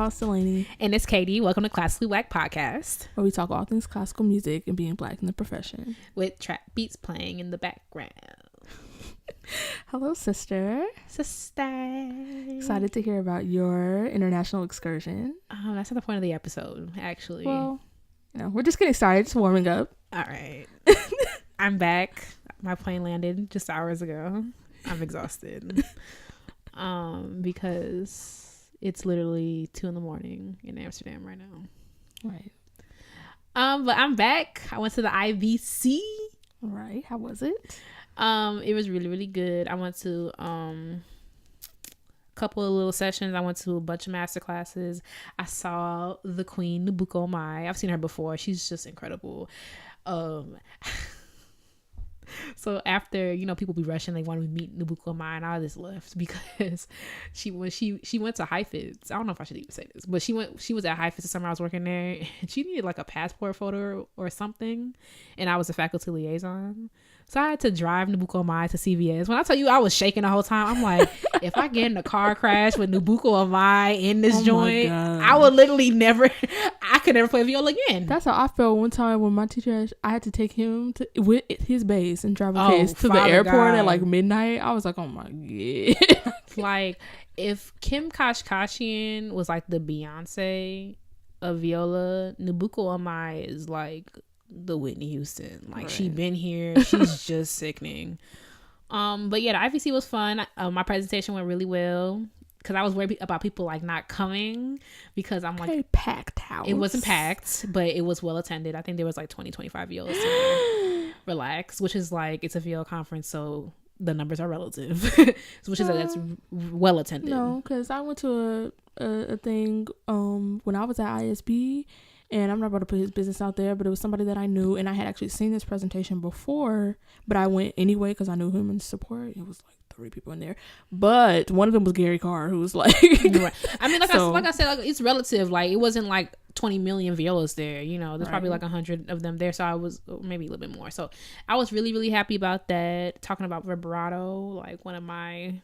y'all. It's Dalanie. And it's Katie. Welcome to Classically Black Podcast, where we talk all things classical music and being black in the profession. with trap beats playing in the background. Hello, sister. Excited to hear about your international excursion. That's not the point of the episode, actually. Well, we're just getting started, just warming up. All right. I'm back. My plane landed just hours ago. I'm exhausted. Because it's literally 2 a.m. in Amsterdam right now. Right. But I'm back. I went to the IVC. Right. How was it? It was really, really good. I went to a couple of little sessions. I went to a bunch of master classes. I saw the queen, Nabucco Mai. I've seen her before. She's just incredible. So after, people be rushing, they want to meet Nabucco Mai, and I just left because she went to Heifetz. I don't know if I should even say this, but she was at Heifetz the summer I was working there, and she needed like a passport photo or something, and I was a faculty liaison. So I had to drive Nabucco Mai to CVS. When I tell you I was shaking the whole time, I'm like, if I get in a car crash with Nabucco Mai in this joint, I would literally I could never play viola again. That's how I felt one time when my teacher, I had to take him with his bass and drive a case to the airport at like midnight. I was like, oh my God. Like, if Kim Kashkashian was like the Beyonce of viola, Nabucco Mai is like the Whitney Houston. Like, right. She been here. She's just sickening. But yeah, the IVC was fun. My presentation went really well because I was worried about people like not coming because I'm like, packed house. It wasn't packed, but it was well attended. I think there was like 20-25 violas there. Relax, which is like, it's a viola conference, so the numbers are relative. Which is that's well attended. No, because I went to a thing when I was at ISB. And I'm not about to put his business out there, but it was somebody that I knew, and I had actually seen this presentation before, but I went anyway because I knew him in support. It was like 3 people in there, but one of them was Gary Carr, who was like, I mean, I said, it's relative. Like, it wasn't like 20 million violas there. There's probably like 100 of them there, so I was maybe a little bit more. So I was really, really happy about that. Talking about vibrato, like one of my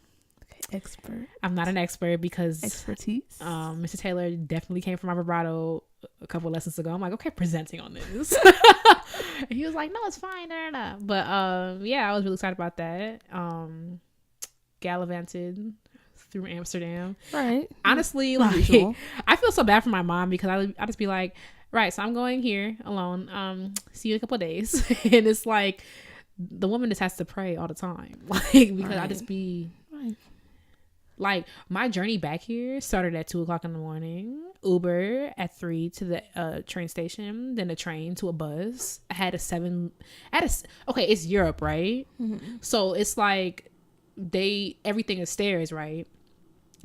expert. I'm not an expert because expertise. Mr. Taylor definitely came from my vibrato a couple of lessons ago. I'm like, okay, presenting on this. And he was like, no, it's fine. Nah. But yeah, I was really excited about that. Gallivanted through Amsterdam. Right. Honestly, like, I feel so bad for my mom because I just be like, right, so I'm going here alone. See you in a couple of days. And it's like the woman just has to pray all the time. Like, because I just be like, my journey back here started at 2:00 in the morning. Uber at 3 to the train station, then a train to a bus. It's Europe, right? Mm-hmm. So it's like everything is stairs, right?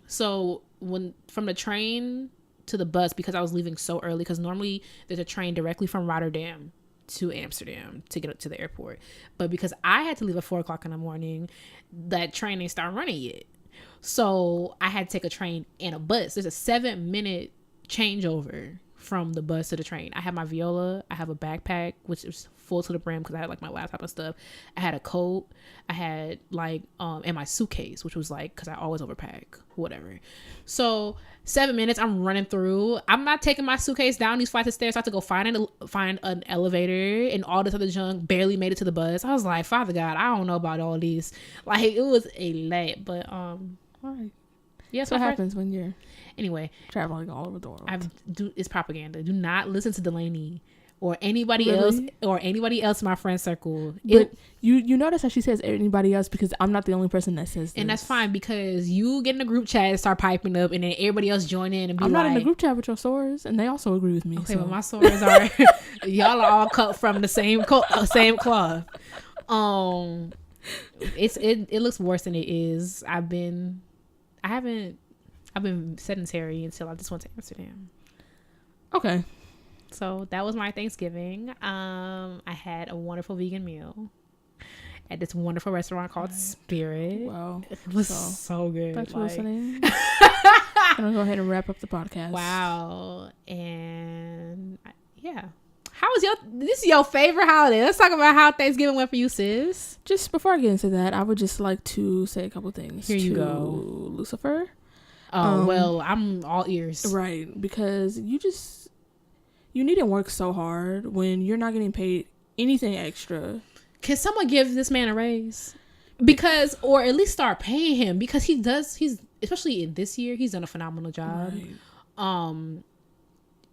So when from the train to the bus, because I was leaving so early, because normally there's a train directly from Rotterdam to Amsterdam to get up to the airport, but because I had to leave at 4:00 in the morning, that train didn't start running yet. So I had to take a train and a bus. There's a 7-minute changeover from the bus to the train. I had my viola. I have a backpack, which was full to the brim because I had like my laptop and stuff. I had a coat. I had like, and my suitcase, which was like, because I always overpack, whatever. So 7 minutes, I'm running through. I'm not taking my suitcase down these flights of stairs. So I have to go find an elevator, and all this other junk. Barely made it to the bus. I was like, Father God, I don't know about all these. Like, it was a lot, but all right. Yeah, so what happens when you're traveling all over the world? It's propaganda. Do not listen to Dalanie or anybody else in my friend circle. But you notice how she says anybody else, because I'm not the only person that says this. And that's fine, because you get in a group chat and start piping up, and then everybody else join in and be I'm not in a group chat with your sorors, and they also agree with me. Okay, but my sorors are y'all are all cut from the same cloth. It looks worse than it is. I've been sedentary until I just went to Amsterdam. Okay. So that was my Thanksgiving. I had a wonderful vegan meal at this wonderful restaurant called Spirit. Wow. It was so good. Thanks for listening. I'm going to go ahead and wrap up the podcast. Wow. And yeah. How was this is your favorite holiday? Let's talk about how Thanksgiving went for you, sis. Just before I get into that, I would just like to say a couple things. Here you go. Lucifer. Well, I'm all ears. Right, because you needn't work so hard when you're not getting paid anything extra. Can someone give this man a raise? Because, or at least start paying him, because he's especially in this year, he's done a phenomenal job. Right.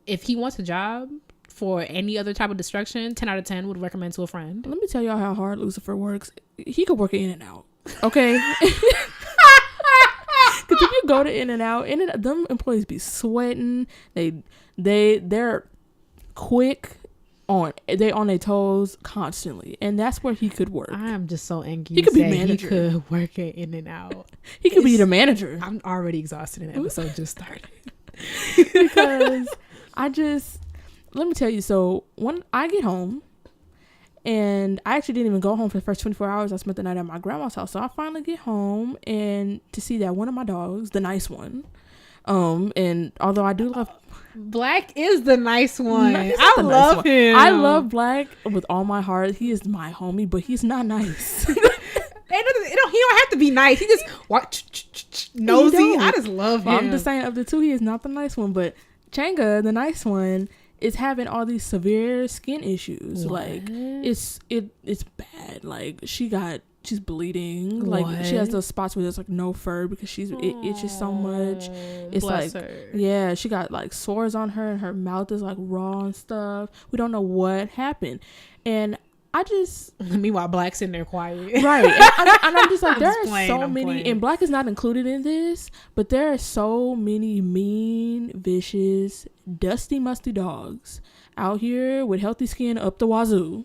If he wants a job for any other type of destruction, 10 out of 10 would recommend to a friend. Let me tell y'all how hard Lucifer works. He could work it in and out. Okay. Because if you go to In and Out, them employees be sweating. They're quick they on their toes constantly, and that's where he could work. I am just so angry. He could be manager. He could work at In and Out. He could be the manager. I'm already exhausted, and the episode just started. Because let me tell you. So when I get home. And I actually didn't even go home for the first 24 hours. I spent the night at my grandma's house. So I finally get home and to see that one of my dogs, the nice one, and although I do love... Black is the nice one. I love him. I love Black with all my heart. He is my homie, but he's not nice. He don't have to be nice. He just nosy. I just love him. Well, I'm just saying, of the two, he is not the nice one. But Changa, the nice one, is having all these severe skin issues. What? Like it's bad. Like she's bleeding. Like what? She has those spots where there's like no fur because it itches so much. It's bless like her. Yeah, she got like sores on her and her mouth is like raw and stuff. We don't know what happened. And I just meanwhile Black's in there quiet. Right. And I'm just like, there are so many, and Black is not included in this, but there are so many mean, vicious, dusty, musty dogs out here with healthy skin up the wazoo.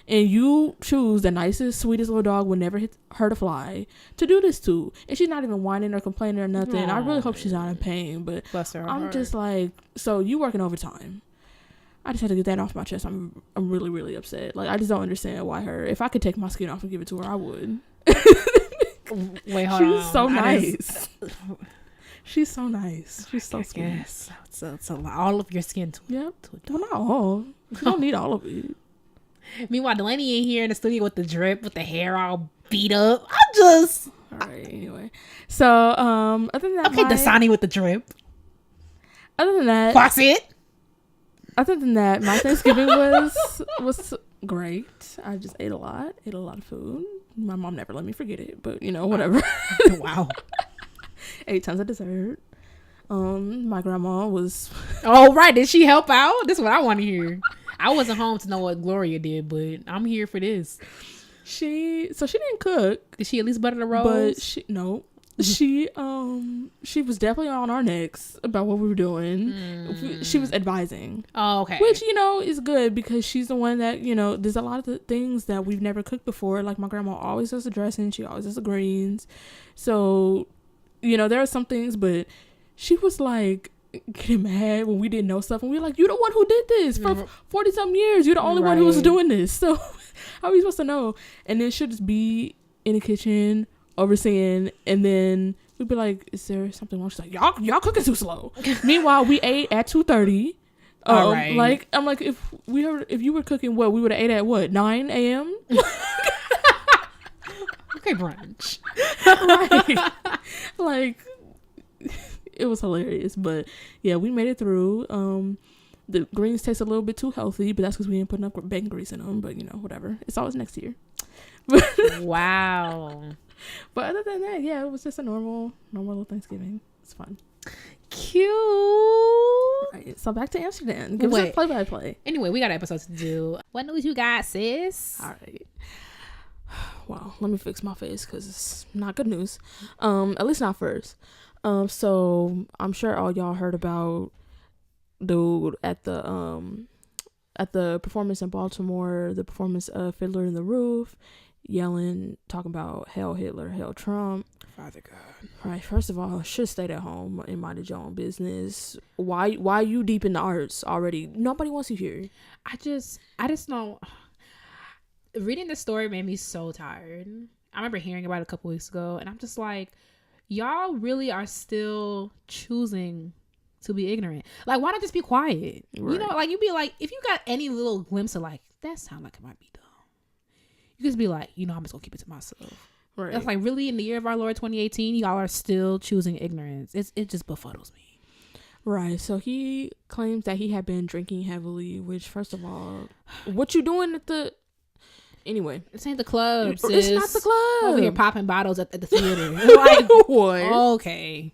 And you choose the nicest, sweetest little dog would never hurt a fly to do this to. And she's not even whining or complaining or nothing. I really hope she's not in pain, but bless her heart. Just like, so you working overtime. I just had to get that off my chest. I'm really, really upset. Like, I just don't understand why her. If I could take my skin off and give it to her, I would. Wait, hold on. She's so nice. She's so nice. She's so sweet. Yes. It's a lot. All of your skin. Yep. Well, not all. You don't need all of it. Meanwhile, Dalanie in here in the studio with the drip, with the hair all beat up. I'm just... All right, anyway. So, other than that... Okay, Dasani with the drip. Other than that... Faucet. Other than that, my Thanksgiving was great. I just ate a lot of food. My mom never let me forget it, but whatever. Wow. 8 tons of dessert. My grandma was... Oh, right. Did she help out? This is what I want to hear. I wasn't home to know what Gloria did, but I'm here for this. She didn't cook. Did she at least butter the rolls? But she was definitely on our necks about what we were doing. She was advising. Oh, okay. Which, is good because she's the one that, there's a lot of the things that we've never cooked before. Like my grandma always does the dressing. She always does the greens. So, there are some things, but she was like getting mad when we didn't know stuff. And we were like, you're the one who did this for 40 something years. You're the only one who was doing this. So how are we supposed to know? And then she'll just be in the kitchen overseeing, and then we'd be like, is there something wrong? She's like, y'all cooking too slow. Meanwhile, we ate at 2:30. All right. Like, I'm like, if you were cooking, we would have ate at 9 a.m. Okay, brunch. Right. Like, it was hilarious, but yeah, we made it through. The greens taste a little bit too healthy, but that's because we didn't put enough bacon grease in them. But whatever. It's always next year. Wow. But other than that, yeah, it was just a normal little Thanksgiving. It's fun. Cute. Right, so back to Amsterdam. Give us a play-by-play. Anyway, we got an episode to do. What news you got, sis? All right. Well, let me fix my face because it's not good news. At least not first. So I'm sure all y'all heard about dude at the performance in Baltimore, the performance of Fiddler in the Roof, yelling, talking about Heil Hitler, Heil Trump. Father God. Right. First of all, should stayed at home and minded your own business. Why you deep in the arts already? Nobody wants you here. I just know. Reading the story made me so tired. I remember hearing about it a couple weeks ago, and I'm just like, y'all really are still choosing to be ignorant. Like, why not just be quiet? Right. Like, you'd be like, if you got any little glimpse of like, that sound like it might be dumb, you just be like, I'm just gonna keep it to myself. Right. That's like, really, in the year of our Lord 2018, y'all are still choosing ignorance. It just befuddles me. Right. So he claims that he had been drinking heavily, which, first of all, what you doing at the... Anyway. This ain't the club, sis. It's not the club. Over here popping bottles at the theater. Like, what? Okay.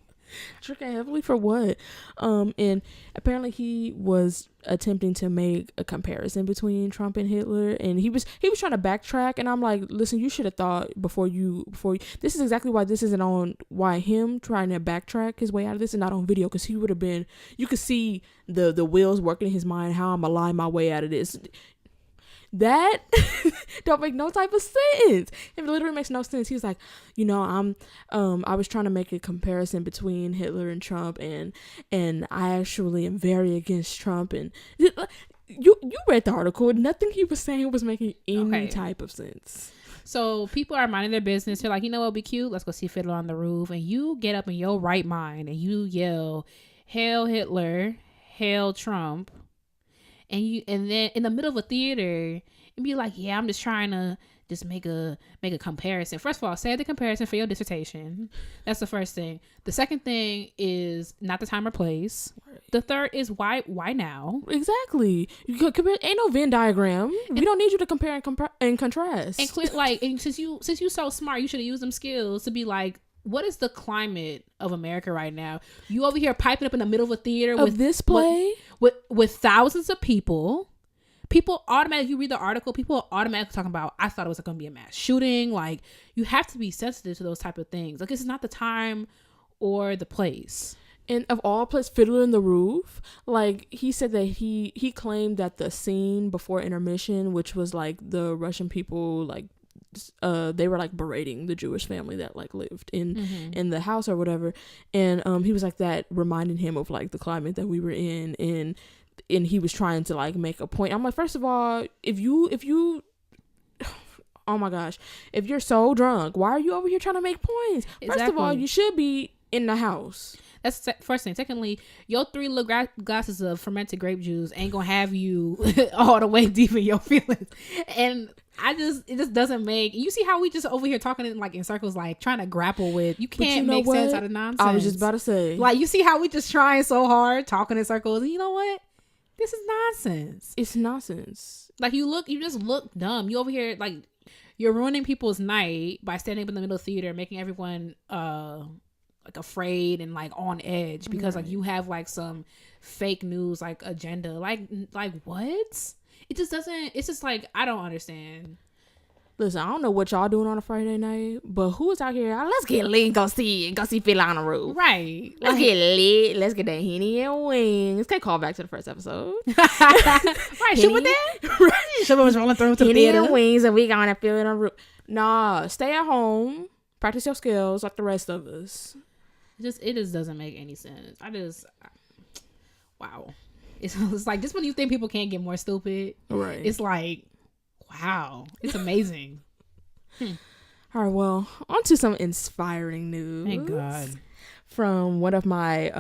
Drinking heavily for what? And apparently he was attempting to make a comparison between Trump and Hitler, and he was trying to backtrack, and I'm like, listen, you should have thought before you this is exactly why this isn't on, why him trying to backtrack his way out of this is not on video, because he would have been, you could see the wheels working in his mind, how I'm gonna lie my way out of this. That don't make no type of sense. It literally makes no sense. He was like, I was trying to make a comparison between Hitler and Trump, and I actually am very against Trump. And you read the article. Nothing he was saying was making any type of sense. So people are minding their business. They're like, you know what would be cute? Let's go see Fiddler on the Roof. And you get up in your right mind and you yell, "Heil Hitler, Hail Trump." And then in the middle of a theater, and be like, yeah, I'm just trying to just make a comparison. First of all, say the comparison for your dissertation. That's the first thing. The second thing is not the time or place. The third is why now? Exactly. You compare, ain't no Venn diagram. We don't need you to compare and contrast. And and since you so smart, you should have used them skills to be like, what is the climate of America right now? You over here piping up in the middle of a theater with this play with thousands of people. People automatically, you read the article, people are automatically talking about, I thought it was going to be a mass shooting. Like, you have to be sensitive to those type of things. Like, it's not the time or the place. And of all places, Fiddler on the Roof, like, he said that he claimed that the scene before intermission, which was like the Russian people, like, they were like berating the Jewish family that like lived in the house or whatever, and he was like, that reminded him of like the climate that we were in, and he was trying to like make a point. I'm like, first of all, if you oh my gosh, if you're so drunk, why are you over here trying to make points? First of all, you should be in the house. That's the first thing. Secondly, your 3 little glasses of fermented grape juice ain't gonna have you all the way deep in your feelings. And it just doesn't make, you see how we just over here talking in circles, like trying to grapple with, you can't make sense out of nonsense. I was just about to say, like, you see how we just trying so hard talking in circles, and you know what? This is nonsense. It's nonsense. Like, you just look dumb. You over here, like, you're ruining people's night by standing up in the middle of the theater, making everyone like afraid and like on edge because like you have like some fake news like agenda. Like what? It just doesn't, it's just like, I don't understand. Listen, I don't know what y'all doing on a Friday night, but who is out here? Let's get lit and go see Fiddler on the Roof. Right. Let's get lit. Let's get that Henny and wings. Okay, call back to the first episode. Right, shoot with that. Right. Should was rolling through to the theater. Henny and wings, and we gonna Fiddler on the Roof. Nah, stay at home. Practice your skills like the rest of us. It just doesn't make any sense. Wow. It's like, just when you think people can't get more stupid, right? It's like, wow, it's amazing. All right, well, on to some inspiring news. Thank God. From one of my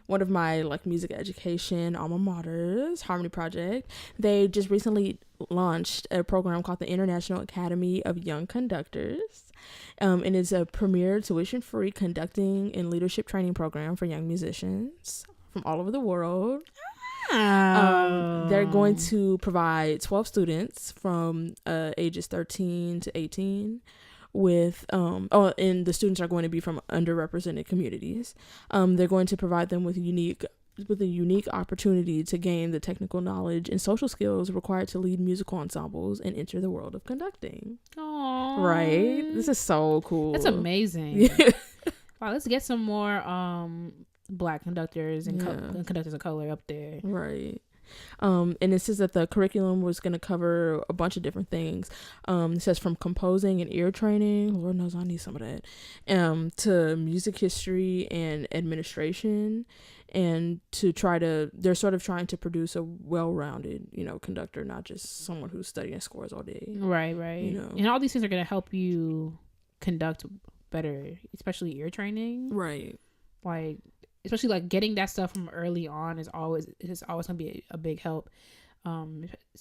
like music education alma maters, Harmony Project. They just recently launched a program called the International Academy of Young Conductors. And it's a premier tuition-free conducting and leadership training program for young musicians from all over the world. They're going to provide 12 students from ages 13 to 18 with and the students are going to be from underrepresented communities. They're going to provide them with a unique opportunity to gain the technical knowledge and social skills required to lead musical ensembles and enter the world of conducting. Aww. Right? This is so cool. That's amazing. Wow, let's get some more Black conductors and conductors of color up there. Right. And it says that the curriculum was going to cover a bunch of different things. It says from composing and ear training, Lord knows I need some of that, to music history and administration, and they're sort of trying to produce a well-rounded, conductor, not just someone who's studying scores all day. Right. And all these things are going to help you conduct better, especially ear training. Right. Like, especially like getting that stuff from early on is always going to be a big help.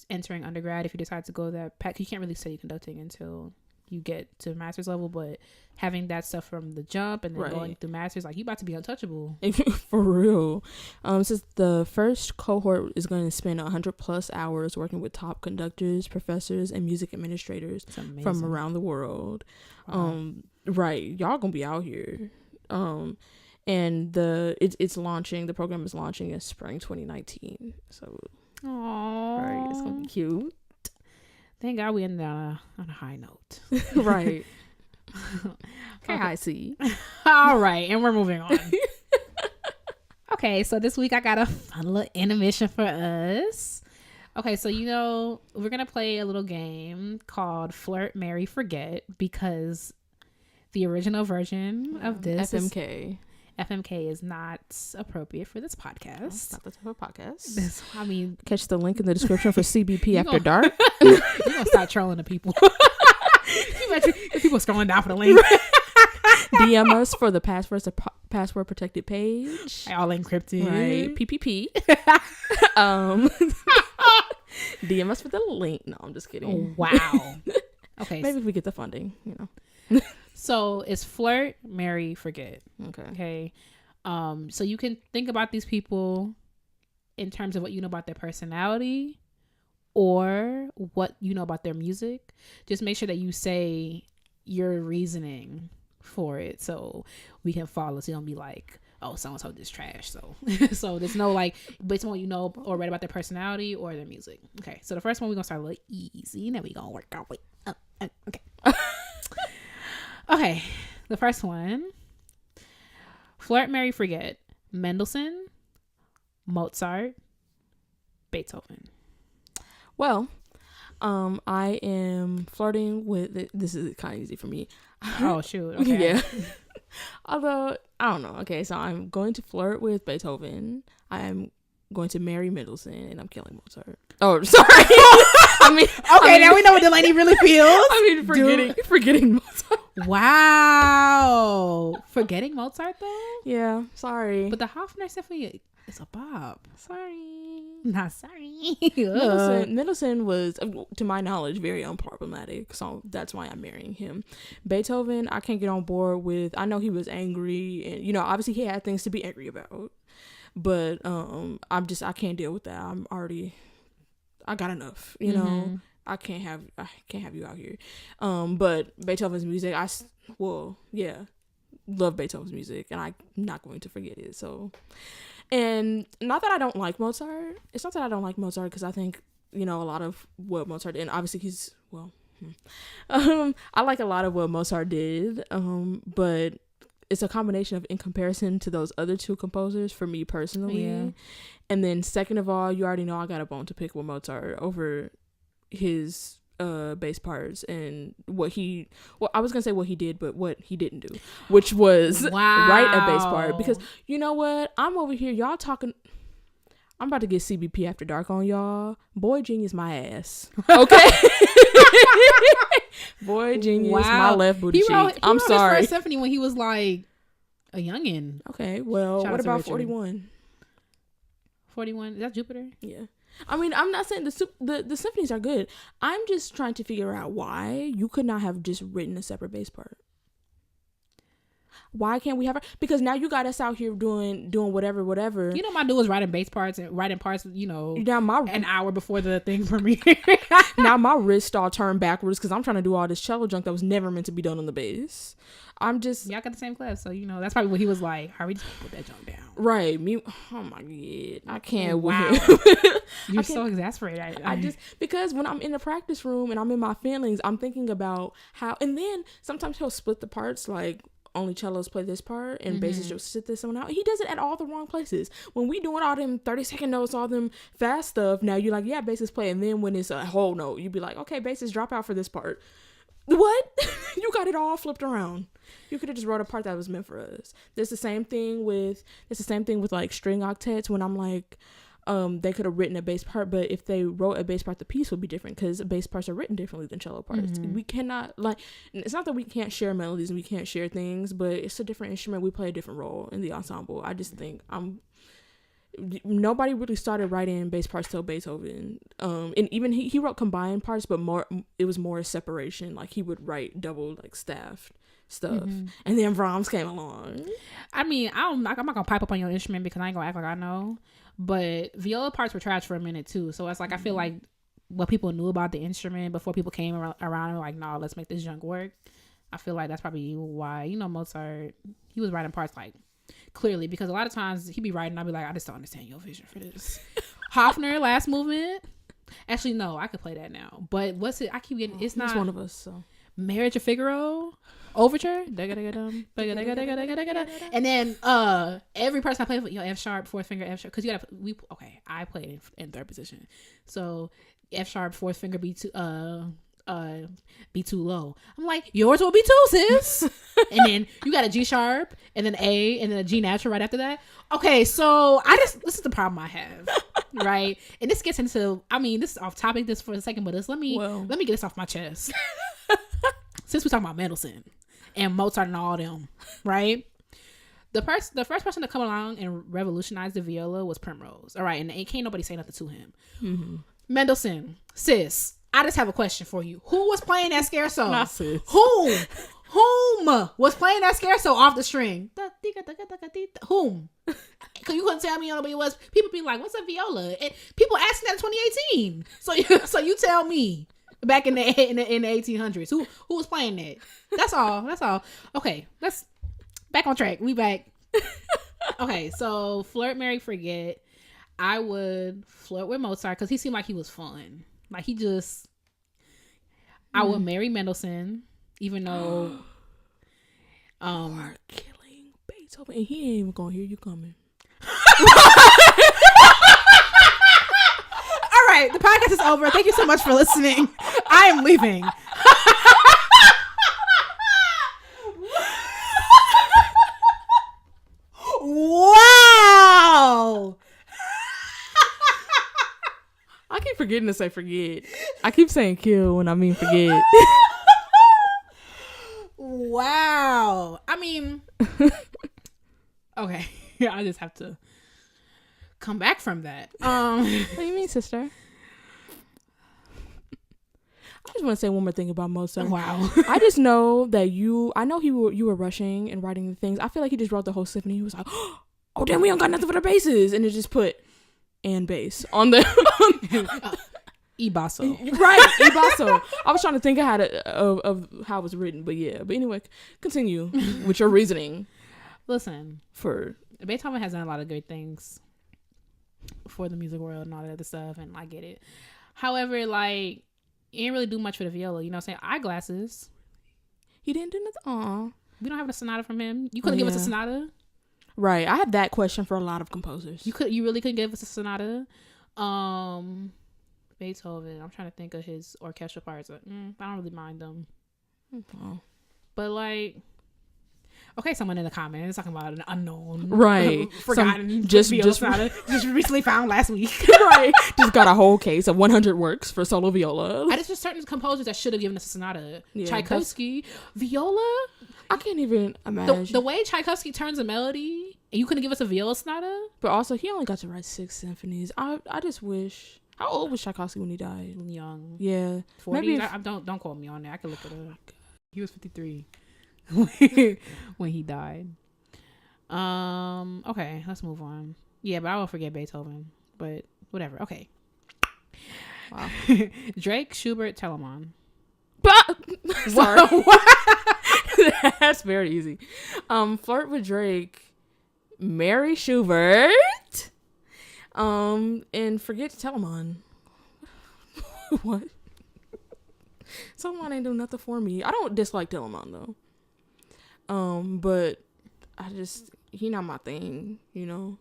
Entering undergrad, if you decide to go that path, you can't really study conducting until you get to master's level, but having that stuff from the jump and then going through master's, like, you about to be untouchable. For real. Since the first cohort is going to spend 100+ hours working with top conductors, professors, and music administrators from around the world. Wow. Y'all gonna be out here. And it's launching. The program is launching in spring 2019. So, right, it's gonna be cute. Thank God we ended on a high note. Right. Okay, I see. All right, and we're moving on. Okay, so this week I got a fun little intermission for us. Okay, so we're gonna play a little game called Flirt, Marry, Forget, because the original version of this FMK is not appropriate for this podcast. It's not the type of podcast. I mean, catch the link in the description for CBP After Dark. You're gonna start trolling the people. People scrolling down for the link. DM us for the password protected page. All encrypted. Right. PPP. DM us for the link. No, I'm just kidding. Wow. Okay. Maybe if we get the funding, So it's flirt, marry, forget. Okay. So you can think about these people in terms of what you know about their personality or what you know about their music. Just make sure that you say your reasoning for it so we can follow. So you don't be like, oh, so-and-so just trash. So there's no like based on what you know or read about their personality or their music. Okay, so the first one we're gonna start a little easy and then we're gonna work our way up. Okay. Okay, the first one. Flirt, marry, forget. Mendelssohn, Mozart, Beethoven. Well, I am flirting with this is kind of easy for me. Oh shoot. Okay. Yeah. Although I don't know. Okay, so I'm going to flirt with Beethoven. I'm going to marry Mendelssohn, and I'm killing Mozart. Oh, sorry. Now we know what Dalanie really feels. Forgetting Mozart. Wow. Forgetting Mozart though? Yeah, sorry. But the Hofner Symphony is a bop. Sorry. Not sorry. Mendelssohn was, to my knowledge, very unproblematic, so that's why I'm marrying him. Beethoven, I can't get on board with. I know he was angry, and obviously he had things to be angry about, but I can't deal with that. I got enough, I can't have you out here. But Beethoven's music, love Beethoven's music, and I'm not going to forget it. So, and not that I don't like Mozart. It's not that I don't like Mozart, because I think a lot of what Mozart did, and obviously I like a lot of what Mozart did. But it's a combination of, in comparison to those other two composers, for me personally. Yeah. And then second of all, you already know I got a bone to pick with Mozart over his bass parts and I was gonna say what he did, but what he didn't do, which was write a bass part. Because you know what, I'm over here, y'all talking, I'm about to get CBP After Dark on y'all. Boy Genius my ass. Okay. Boy Genius my left booty cheek. I'm sorry. His first symphony when he was like a youngin. Okay, well, what about 41? 41, is that Jupiter? Yeah. I mean, I'm not saying the symphonies are good. I'm just trying to figure out why you could not have just written a separate bass part. Why can't we have her? Because now you got us out here doing whatever. My dude was writing bass parts and writing parts, now an hour before the thing premiered. Now my wrist all turned backwards because I'm trying to do all this cello junk that was never meant to be done on the bass. Y'all got the same class, so that's probably what he was like. Hurry, just put that junk down. Right, me. Oh my god, I can't win. You're so exasperated. I just, because when I'm in the practice room and I'm in my feelings, I'm thinking about how, and then sometimes he'll split the parts, like only cellos play this part and bassists just sit this one out. He does it at all the wrong places. When we doing all them 30-second notes, all them fast stuff, now you're like, yeah, bassists play, and then when it's a whole note, you'd be like, okay, bassists drop out for this part. What? You got it all flipped around. You could have just wrote a part that was meant for us. It's the same thing with like string octets, when I'm like, they could have written a bass part, but if they wrote a bass part, the piece would be different, because bass parts are written differently than cello parts. We cannot, like, it's not that we can't share melodies and we can't share things, but it's a different instrument. We play a different role in the ensemble. I just think nobody really started writing bass parts till Beethoven. And even he wrote combined parts, but it was more separation. Like he would write double like staffed stuff, and then Brahms came along. I mean, I'm not gonna pipe up on your instrument because I ain't gonna act like I know, but viola parts were trash for a minute too. So it's like I feel like what people knew about the instrument before people came around and were like, nah, let's make this junk work. I feel like that's probably why, you know, Mozart, he was writing parts like clearly, because a lot of times he'd be writing, I'd be like, I just don't understand your vision for this. Hofner, last movement. Actually, no, I could play that now. But what's it? I keep getting, it's not one of us. So Marriage of Figaro overture. And then every person I play with, F sharp, fourth finger, F sharp, because you gotta I played in third position, so F sharp, fourth finger, be too low. I'm like, yours will be too, sis. And then you got a G sharp and then A and then a G natural right after that. Okay, so this is the problem I have, right? And this gets into, I mean, this is off topic this for a second, but let me get this off my chest. Since we're talking about Mendelssohn and Mozart and all them, right? The first person to come along and revolutionize the viola was Primrose. All right, and can't nobody say nothing to him. Mm-hmm. Mendelssohn, sis, I just have a question for you. Who was playing that scherzo? Not sis. Whom was playing that scherzo off the string? Whom? Because you couldn't tell me nobody was. People be like, what's a viola? And people asking that in 2018. So you tell me. Back in the 1800s, who was playing that? That's all. Okay, let's back on track. We back. Okay, so flirt, marry, forget. I would flirt with Mozart because he seemed like he was fun. Like he just. I would marry Mendelssohn, even though. You are killing Beethoven, and he ain't even gonna hear you coming. All right, the podcast is over. Thank you so much for listening. I am leaving. Wow. I keep forgetting to say forget. I keep saying kill when I mean forget. Wow. I mean, okay. I just have to come back from that. What do you mean, sister? I just want to say one more thing about Mozart. Wow. I just know that you were rushing and writing the things. I feel like he just wrote the whole symphony. He was like, oh damn, we don't got nothing for the basses, and it just put and bass on the E basso. Right, E basso. I was trying to think of how it was written, but yeah. But anyway, continue with your reasoning. Listen, for Beethoven has done a lot of great things for the music world and all that other stuff, and I get it. However, like, he didn't really do much for the viola. You know what I'm saying? Eyeglasses. He didn't do nothing. Aw. We don't have a sonata from him. You couldn't give us a sonata? Right. I have that question for a lot of composers. You really couldn't give us a sonata? Beethoven. I'm trying to think of his orchestral parts. I don't really mind them. Oh. But like, okay, someone in the comments talking about an unknown, right? Forgotten, just recently found last week, right? Just got a whole case of 100 works for solo viola. Just certain composers that should have given us a sonata. Yeah, Tchaikovsky, viola. I can't even imagine the way Tchaikovsky turns a melody, and you couldn't give us a viola sonata. But also, he only got to write 6 symphonies. I just wish. How old was Tchaikovsky when he died? Young. Yeah, 40s. Don't quote me on that. I can look it up. He was 53 when he died. Okay, let's move on. Yeah, but I won't forget Beethoven. But whatever. Okay. Wow. Drake, Schubert, Telemann. Sorry. That's very easy. Flirt with Drake, marry Schubert, and forget Telemann. What? Telemann ain't do nothing for me. I don't dislike Telemann though. But he not my thing, you know.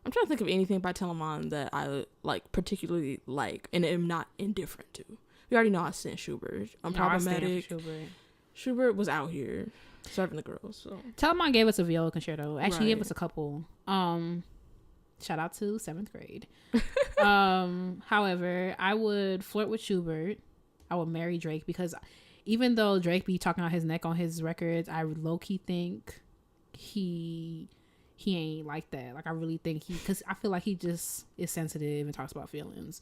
I'm trying to think of anything by Telemann that I like particularly like and am not indifferent to. We already know I sent Schubert. Problematic. Schubert was out here serving the girls. So Telemann gave us a viola concerto. Actually, he gave us a couple. Shout out to 7th grade. However, I would flirt with Schubert. I would marry Drake because even though Drake be talking out his neck on his records, I low-key think he he ain't like that. Like I really think because I feel like he just is sensitive and talks about feelings.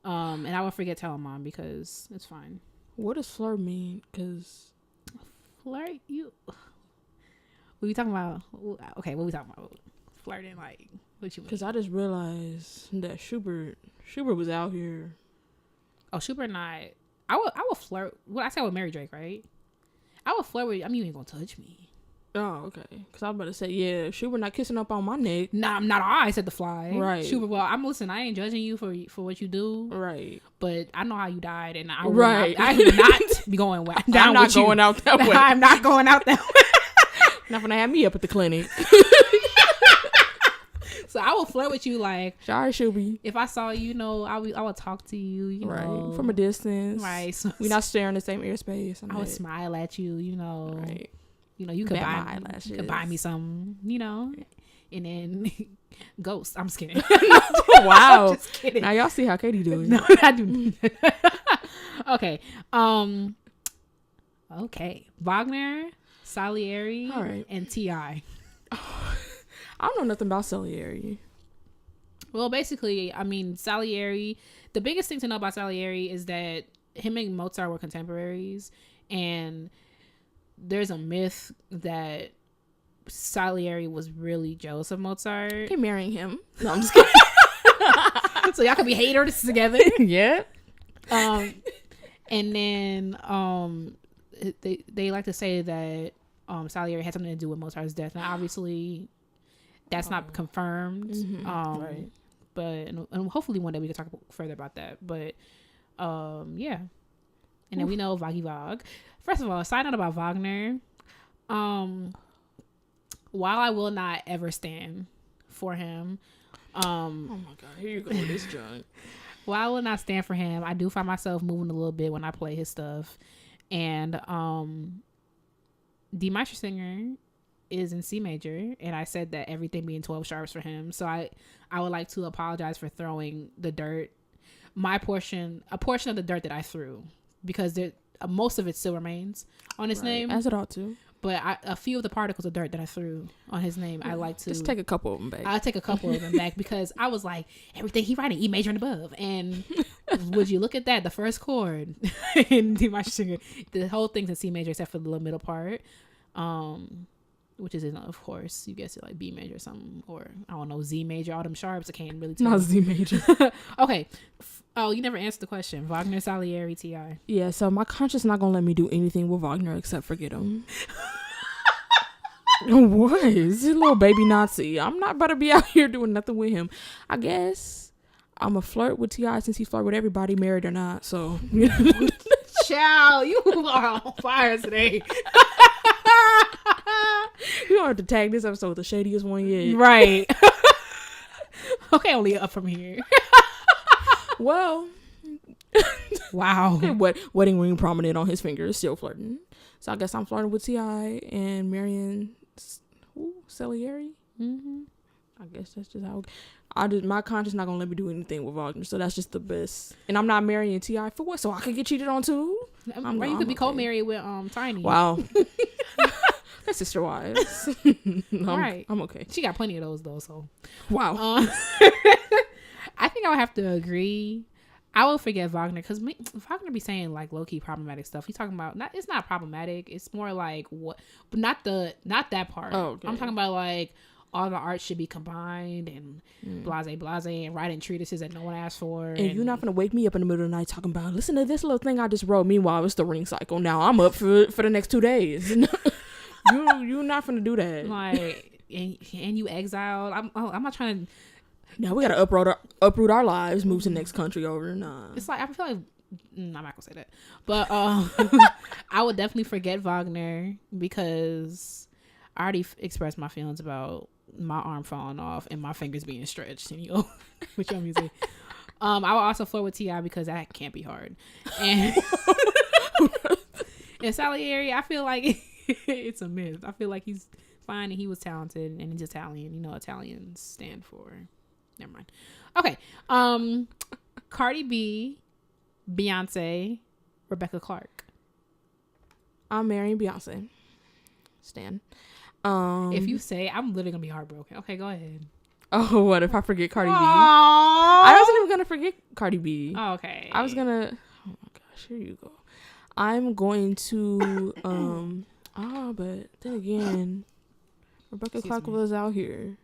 And I would forget telling mom because it's fine. What does flirt mean? Because flirt, what we talking about? Okay, what we talking about? Flirting, like what you mean? Because I just realized that Schubert was out here. Oh, Schubert not. I would flirt. What I said with Mary Drake, right? I would flirt with. I mean, you ain't gonna touch me. Oh, okay. Because I was about to say, yeah, Schubert not kissing up on my neck. Nah, I'm not. I said the fly. Right. Schubert. Well, I'm listening. I ain't judging you for what you do. Right. But I know how you died, and I would not be going down. I'm not going out that way. I'm not going out that way. Not gonna have me up at the clinic. So I will flirt with you like, sorry, Shuby. If I saw you, I would talk to you, you know, from a distance. Right. So, we're not sharing the same airspace. I would smile at you, Right. You could buy me some, and then ghost. I'm just kidding. Wow. Just kidding. Now y'all see how Katie do it. No, I do. Okay. Okay. Wagner, Salieri, right. and T.I. I don't know nothing about Salieri. Well, basically, I mean, Salieri, the biggest thing to know about Salieri is that him and Mozart were contemporaries, and there's a myth that Salieri was really jealous of Mozart. He marrying him. No, I'm just kidding. So y'all could be haters together. Yeah. And then they like to say that Salieri had something to do with Mozart's death. Now, obviously, that's not confirmed. Mm-hmm. Right. But and hopefully one day we can talk further about that. But yeah. And then we know Vog. First of all, a side note about Wagner. While I will not ever stand for him, oh my God, here you go with this junk. While I will not stand for him, I do find myself moving a little bit when I play his stuff. And D Meister Singer is in C major, and I said that everything being 12 sharps for him. So I would like to apologize for throwing the dirt, a portion of the dirt that I threw, because most of it still remains on his name, as it ought to. But a few of the particles of dirt that I threw on his name, I like to just take a couple of them back. I'll take a couple of them back because I was like, everything he writing E major and above. And would you look at that? The first chord in D Meister Singer, the whole thing's in C major except for the little middle part, which is in, of course, you guess it like B major or something, or I don't know, Z major. All them sharps, I can't really tell. Not Z major. Okay. Oh, you never answered the question. Wagner, Salieri, T.I. Yeah, so my conscience not gonna let me do anything with Wagner except forget him. What? He's a little baby Nazi. I'm not about to be out here doing nothing with him. I guess I'm a flirt with T.I. since he flirt with everybody, married or not. So, Child, you are on fire today. You don't have to tag this episode with the shadiest one yet. Right. Okay, only up from here. Well, wow. Wedding ring prominent on his finger, is still flirting. So I guess I'm flirting with T.I. and marrying Salieri. Mm-hmm. I guess that's just how. My conscience not gonna let me do anything with Wagner, so that's just the best. And I'm not marrying T.I. for what? So I could get cheated on too. Right, you could be co-married with Tiny. Wow. That's sister wives. Right. I'm okay. She got plenty of those though. So wow. I think I would have to agree. I will forget Wagner because Wagner be saying like low key problematic stuff. He's talking about it's not problematic. It's more like what, but not that part. Oh, okay. I'm talking about like all the art should be combined and blase and writing treatises that no one asked for. And you're not gonna wake me up in the middle of the night talking about listen to this little thing I just wrote. Meanwhile, it's the ring cycle. Now I'm up for the next 2 days. You're not gonna do that. Like and you exiled. I'm not trying to. Now we gotta uproot our lives, move to the next country over. Nah. It's like I feel like I'm not gonna say that, but I would definitely forget Wagner because I already expressed my feelings about my arm falling off and my fingers being stretched, with your music. I would also flirt with T.I. because that can't be hard, and and Salieri, I feel like it's a myth. I feel like he's fine and he was talented and he's Italian. Italians stand for. Never mind. Okay. Cardi B, Beyonce, Rebecca Clark. I'm marrying Beyonce. Stan. If you say, I'm literally gonna be heartbroken. Okay, go ahead. Oh, what if I forget Cardi B? I wasn't even gonna forget Cardi B. Oh, okay. I was gonna. Oh my gosh, here you go. I'm going to. But then again, Rebecca Clark was out here.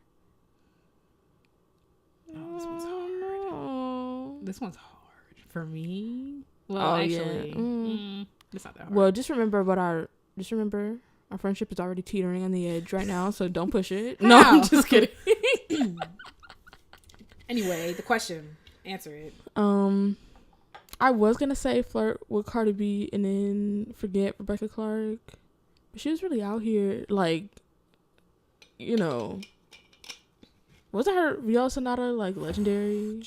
Oh, this one's hard. This one's hard for me. Well, actually, it's not that hard. Well, just remember our friendship is already teetering on the edge right now, so don't push it. No, I'm just kidding. Anyway, the question. Answer it. I was gonna say flirt with Cardi B and then forget Rebecca Clark, but she was really out here, like, you know, wasn't her viola sonata like legendary?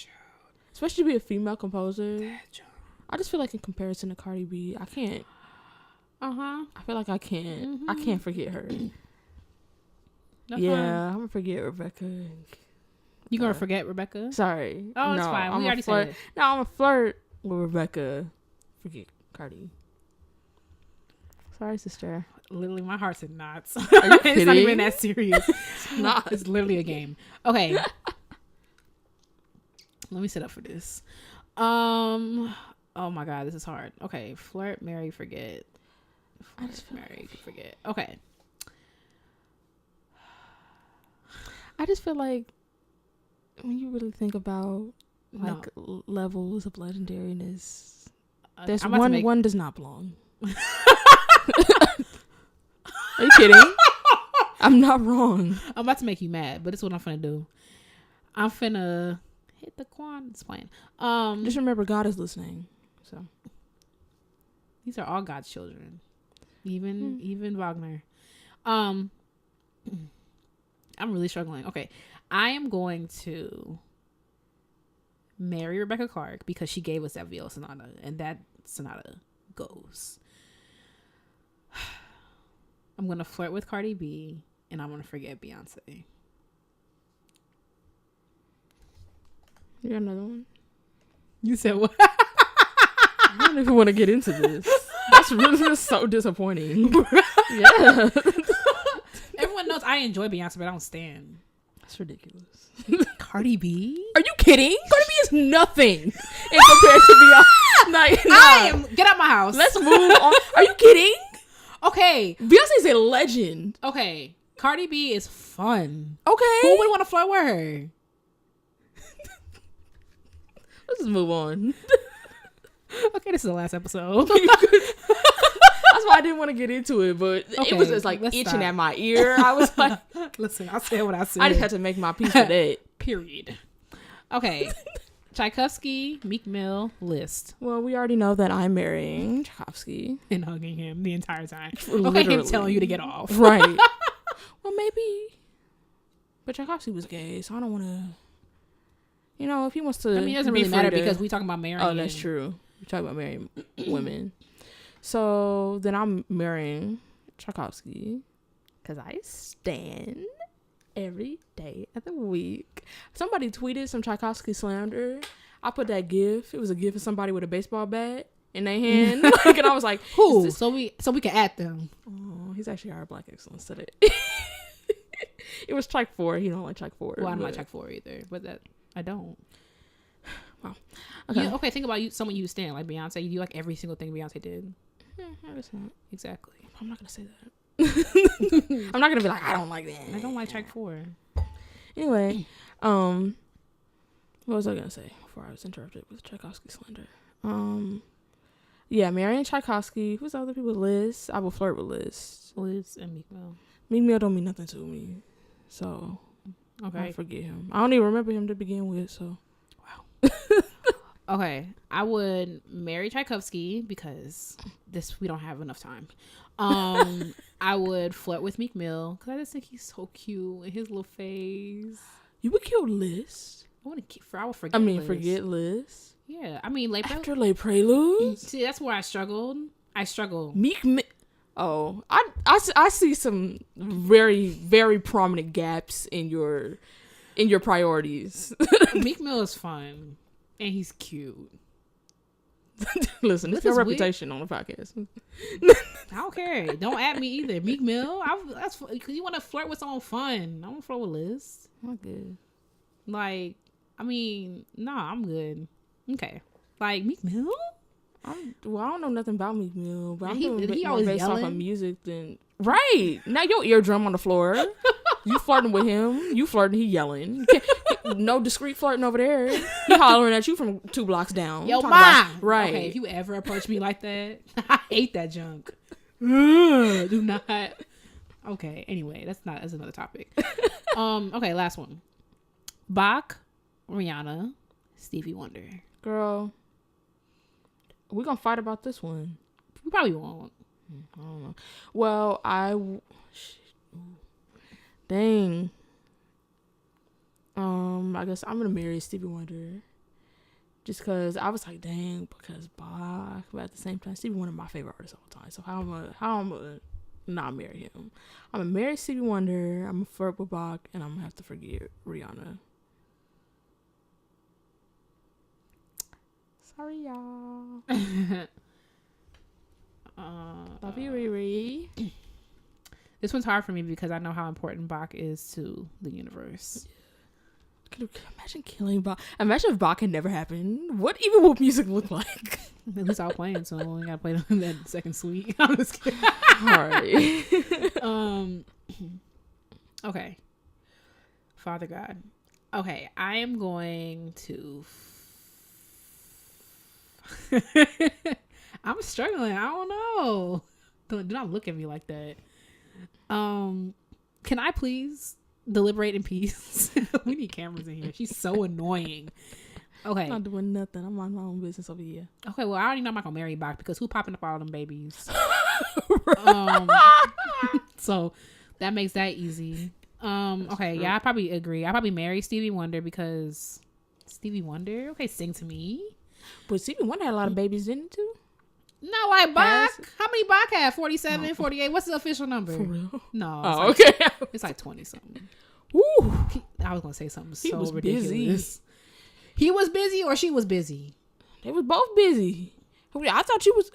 Especially to be a female composer. I just feel like in comparison to Cardi B, I can't. I feel like I can't. Mm-hmm. I can't forget her. That's fine. I'm gonna forget Rebecca. You gonna forget Rebecca? Sorry. Oh, it's fine. We already said it. No, I'm gonna flirt with Rebecca. Forget Cardi. Sorry, sister. Literally, my heart's in knots. Are you kidding? It's not even that serious. It's not. It's literally a game. Okay. Let me sit up for this. Oh my God, this is hard. Okay, flirt, marry, forget. Marry, forget. Okay. I just feel like when you really think about like levels of legendariness, there's one does not belong. Are you kidding? I'm not wrong. I'm about to make you mad, but this is what I'm finna do. I'm finna hit the quan. It's playing. Just remember, God is listening. So these are all God's children, even Wagner. I'm really struggling. Okay, I am going to marry Rebecca Clark because she gave us that viola sonata, and that sonata goes. I'm gonna flirt with Cardi B, and I'm gonna forget Beyonce. You got another one? You said what? I don't even want to get into this. That's really so disappointing. Yeah. Everyone knows I enjoy Beyonce, but I don't stand. That's ridiculous. Cardi B? Are you kidding? Cardi B is nothing in comparison to Beyonce. Get out my house. Let's move on. Are you kidding? Okay. Beyonce is a legend. Okay. Cardi B is fun. Okay. Who would want to flirt with her? Let's just move on. Okay, this is the last episode. That's why I didn't want to get into it, but it was just like itching at my ear. I was like, listen, I said what I said. I just had to make my peace with that. Period. Okay. Tchaikovsky, Meek Mill, Liszt. Well, we already know that I'm marrying Tchaikovsky. And hugging him the entire time. Literally. Okay, him telling you to get off. Right. Well, maybe. But Tchaikovsky was gay, so I don't want to. You know, if he wants to. I mean, it doesn't really matter because we talking about marrying. Oh, that's true. We're talking about marrying women. So then I'm marrying Tchaikovsky because I stand every day of the week. Somebody tweeted some Tchaikovsky slander. I put that gif. It was a gif of somebody with a baseball bat in their hand. And I was like, who? So we can add them. Oh, he's actually our Black Excellence today. It was Tchaik 4. He don't like Tchaik 4. Well, I don't like Tchaik 4 either. But that I don't. Wow. Okay. Think about someone you stand like Beyonce. You do like every single thing Beyonce did. I guess not. Exactly. I'm not gonna say that. I'm not gonna be like, I don't like that. I don't like Tchaik 4. Anyway, what was I gonna say before I was interrupted with Tchaikovsky slander? Yeah, marrying Tchaikovsky. Who's the other people? Liz. I will flirt with Liz. Liz and Meek Mill. Meek Mill don't mean nothing to me, so okay, I forget him. I don't even remember him to begin with. So, wow. Okay, I would marry Tchaikovsky because we don't have enough time. I would flirt with Meek Mill because I just think he's so cute and his little face. You would kill Liz. I would forget. Liz. Forget Liz. Yeah, I mean, after Les Preludes. See, that's where I struggled. Meek Mill. Oh, I see some very, very prominent gaps in your priorities. Meek Mill is fun and he's cute. Listen, it's your reputation on the podcast. I don't care. Don't add me either. Meek Mill. That's because you want to flirt with someone fun. I don't flirt with Liz. I'm good. Like, I mean, nah, I'm good. Okay. Like, Meek Mill? I don't know nothing about Meek Mill, but he always based yelling off of music. Then right now, your eardrum on the floor. You flirting with him. You flirting. He yelling. No discreet flirting over there. He hollering at you from 2 blocks down. Yo, mom. Right. Okay, if you ever approach me like that, I hate that junk. Do not. Okay. Anyway, that's another topic. Okay, last one. Bach, Rihanna, Stevie Wonder. Girl, we're gonna fight about this one. We probably won't. I don't know. Well, dang. I guess I'm gonna marry Stevie Wonder. Just because I was like, dang, because Bach, but at the same time, Stevie Wonder my favorite artist of all time. So how I'm gonna not marry him? I'm gonna marry Stevie Wonder. I'm gonna flirt with Bach, and I'm gonna have to forget Rihanna. Sorry, y'all. Love you, Riri. This one's hard for me because I know how important Bach is to the universe. Imagine killing Bach. Imagine if Bach had never happened. What even would music look like? At least I'll play it, so we gotta play that second suite. I'm just kidding. All right. Okay. Father God. Okay, I am going to. I'm struggling. I don't know. Do not look at me like that. Can I please deliberate in peace? We need cameras in here. She's so annoying. Okay. I'm not doing nothing. I'm on my own business over here. Okay, well, I already know I'm not gonna marry Bach because who popping up all them babies? So that makes that easy. Okay, yeah, I probably agree. I probably marry Stevie Wonder because Stevie Wonder, okay, sing to me. But Stevie Wonder had a lot of babies, didn't it too? Not like Bach. How many Bach had? 47, no. 48? What's the official number? For real? No. Oh, okay. It's like 20 something. Woo. I was going to say something he was ridiculous. Busy. He was busy or she was busy? They was both busy. I thought you was...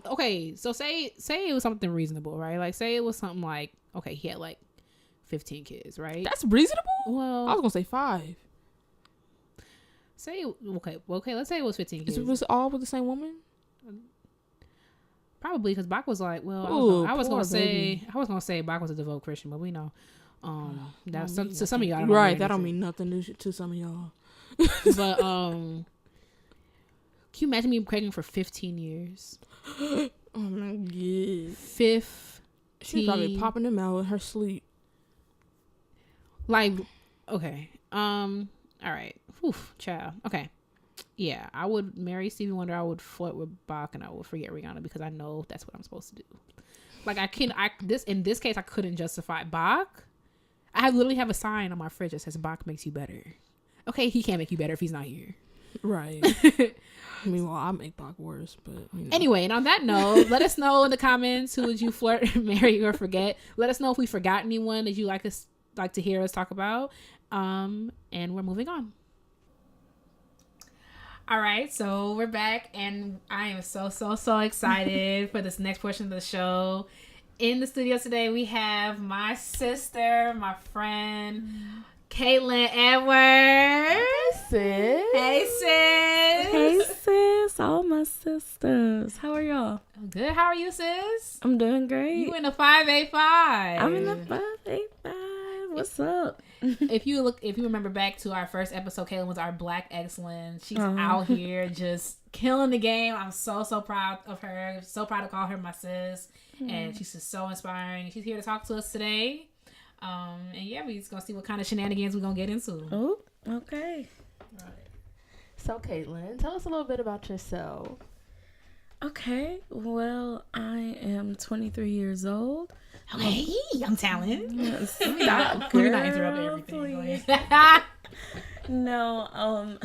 Okay, so say it was something reasonable, right? Like say it was something like, okay, he had like 15 kids, right? That's reasonable? Well, I was going to say 5. Okay, let's say it was 15 kids. Was it all with the same woman? Probably because Bach was like, I was gonna say Bach was a devout Christian, but we know that some of y'all don't right. That don't mean nothing to some of y'all. But can you imagine me pregnant for 15 years? Oh my god. 15. She's probably popping them out in her sleep. Like, okay, all right, whew, child. Okay. Yeah, I would marry Stevie Wonder. I would flirt with Bach, and I would forget Rihanna because I know that's what I'm supposed to do. Like in this case, I couldn't justify Bach. I literally have a sign on my fridge that says Bach makes you better. Okay, he can't make you better if he's not here. Right. I mean, well, I make Bach worse, but you know. Anyway, and on that note, let us know in the comments who would you flirt, marry, or forget. Let us know if we forgot anyone that you like to hear us talk about. And we're moving on. All right, so we're back, and I am so excited for this next portion of the show. In the studio today, we have my sister, my friend, Caitlin Edwards. Hey, sis. Hey, sis. All my sisters. How are y'all? I'm good. How are you, sis? I'm doing great. You in the 585. I'm in the 585. What's up? If you remember back to our first episode, Caitlin was our Black excellence. She's out here just killing the game. I'm so proud of her. So proud to call her my sis. And she's just so inspiring. She's here to talk to us today. And yeah, we're just gonna see what kind of shenanigans we're gonna get into. Oh, okay. Right. So Caitlin, tell us a little bit about yourself. Okay. Well, I am 23 years old. Okay, young talent. Yes. Let me not interrupt everything. No, I'm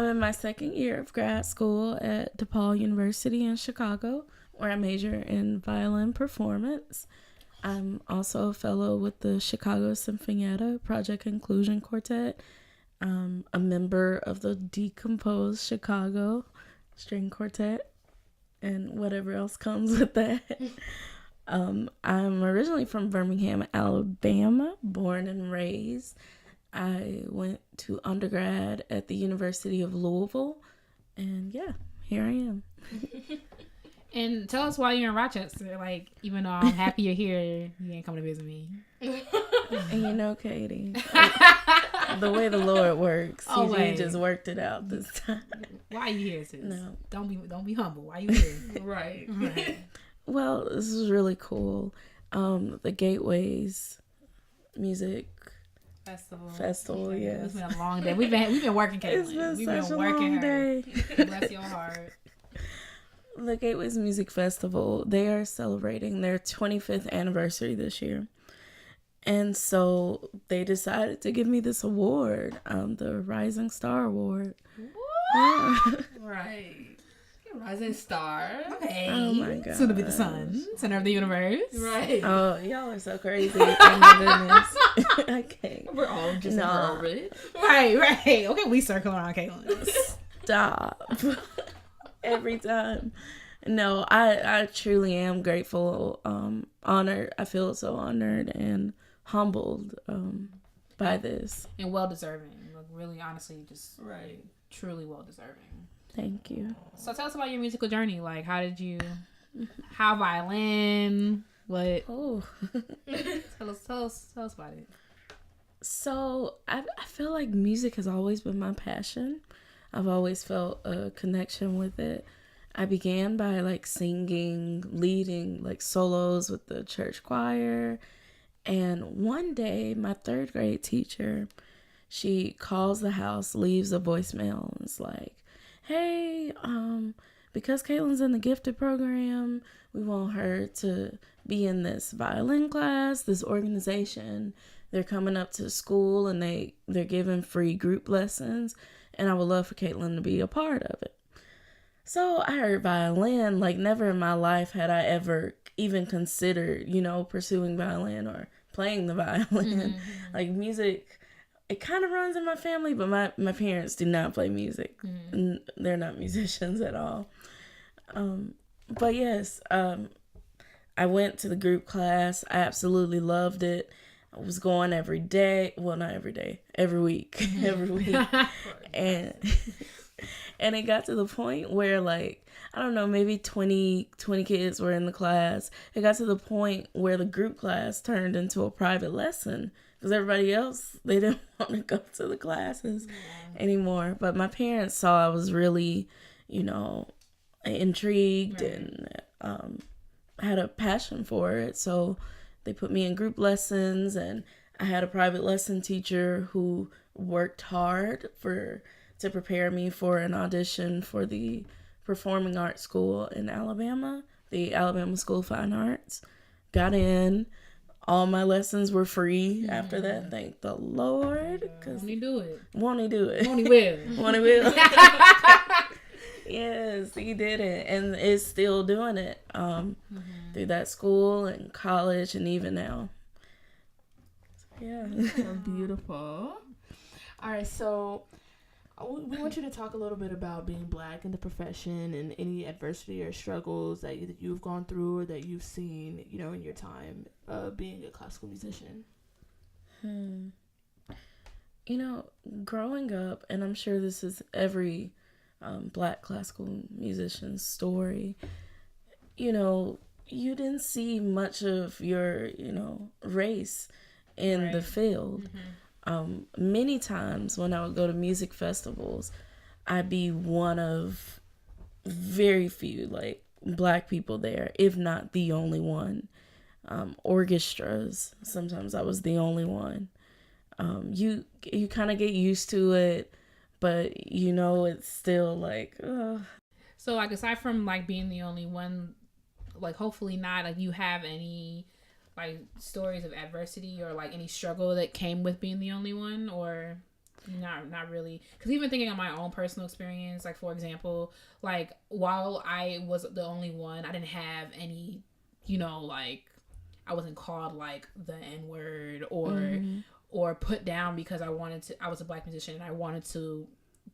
in my second year of grad school at DePaul University in Chicago, where I major in violin performance. I'm also a fellow with the Chicago Sinfonietta Project Inclusion Quartet. A member of the Decomposed Chicago string quartet, and whatever else comes with that. I'm originally from Birmingham, Alabama, born and raised. I went to undergrad at the University of Louisville, and yeah, here I am. And tell us why you're in Rochester. Like, even though I'm happy you're here, you ain't coming to visit me. And Katie, the way the Lord works, he just worked it out this time. Why are you here, sis? No, don't be humble. Why are you here? Right. Well, this is really cool. The Gateways Music Festival, yes. It's been a long day. We've been working, Caitlin. We've been working day. Bless your heart. The Gateways Music Festival, they are celebrating their 25th anniversary this year. And so they decided to give me this award, the Rising Star Award. Yeah. Right. Rising Star. Okay. Oh my God. Soon to be the sun, center of the universe. Right. Oh, y'all are so crazy. Oh my goodness. Okay. We're all just in our orbit. Right. Okay, we circle around Caitlin. Stop. Every time. No, I truly am grateful, honored. I feel so honored and humbled by this. And well deserving. Like, really, honestly, just truly well deserving. Thank you. So tell us about your musical journey. Like, how violin, what? Oh. Tell us about it. So I feel like music has always been my passion. I've always felt a connection with it. I began by like singing, leading like solos with the church choir. And one day my 3rd grade teacher, she calls the house, leaves a voicemail, and is like, hey, because Caitlin's in the gifted program, we want her to be in this violin class, this organization. They're coming up to school and they're giving free group lessons, and I would love for Caitlin to be a part of it. So I heard violin, like never in my life had I ever even considered, pursuing violin or playing the violin. Mm-hmm. Like music, it kind of runs in my family, but my parents do not play music. Mm-hmm. They're not musicians at all. But yes, I went to the group class. I absolutely loved it. I was going every day. Well, not every day. Every week. Mm-hmm. Every week. And it got to the point where, like, I don't know, maybe 20 kids were in the class. It got to the point where the group class turned into a private lesson because everybody else, they didn't want to go to the classes anymore. But my parents saw I was really, intrigued and had a passion for it. So they put me in group lessons, and I had a private lesson teacher who worked hard to prepare me for an audition for the performing arts school in Alabama, the Alabama School of Fine Arts. Got in. All my lessons were free after that. Thank the Lord. Won't he do it? Won't he do it? Won't he will? Won't he will? Yes, he did it, and is still doing it through that school and college and even now. Yeah. Beautiful. All right, so we want you to talk a little bit about being Black in the profession and any adversity or struggles that you've gone through or that you've seen, in your time being a classical musician. Growing up, and I'm sure this is every Black classical musician's story, you didn't see much of your, race in the field. Many times when I would go to music festivals, I'd be one of very few, like, Black people there, if not the only one. Orchestras, sometimes I was the only one. You kind of get used to it, but it's still like, ugh. So, like, aside from, like, being the only one, like, hopefully not, like, you have any, like, stories of adversity or, like, any struggle that came with being the only one, or not really? Because even thinking of my own personal experience, like, for example, like, while I was the only one, I didn't have any, like, I wasn't called, like, the N-word or put down because I was a Black musician and I wanted to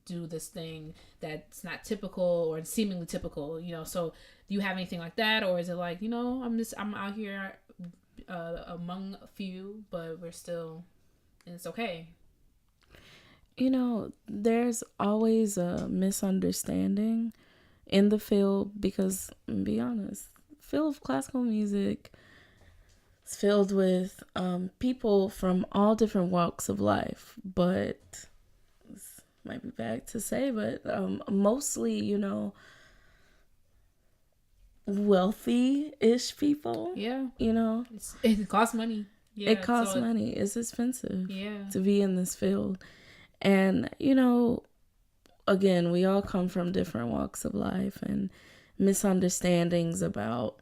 do this thing that's not typical or seemingly typical, you know. So do you have anything like that, or is it like, you know, I'm out here among a few, but we're still, and it's okay? You know, there's always a misunderstanding in the field because, be honest, the field of classical music is filled with people from all different walks of life. But this might be bad to say, but mostly, you know, wealthy-ish people. Yeah. You know, it costs money. Yeah, it costs money. It's expensive to be in this field. And, you know, again, we all come from different walks of life, and misunderstandings about,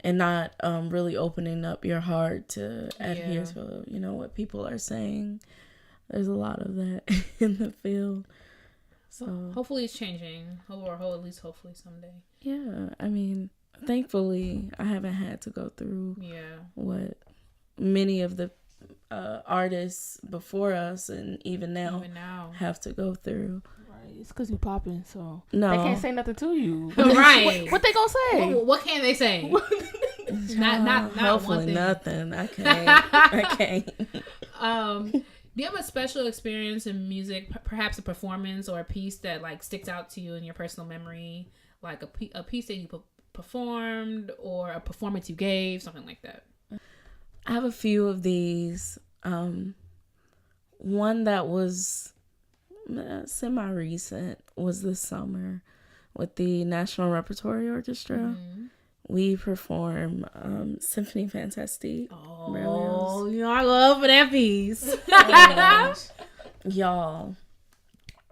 and not really opening up your heart to adhere to, you know, what people are saying. There's a lot of that in the field. So hopefully it's changing, or at least hopefully someday. Yeah, I mean, thankfully, I haven't had to go through what many of the artists before us and even now have to go through. Right, it's because you popping, so no, they can't say nothing to you. Right? What they gonna say? What can they say? not hopefully one thing. Nothing. I can't. Do you have a special experience in music, perhaps a performance or a piece that like sticks out to you in your personal memory, like a piece that you performed or a performance you gave, something like that? I have a few of these. One that was semi-recent was this summer with the National Repertory Orchestra. Mm-hmm. We perform Symphony Fantastique. Oh, you know, I love that piece. Y'all,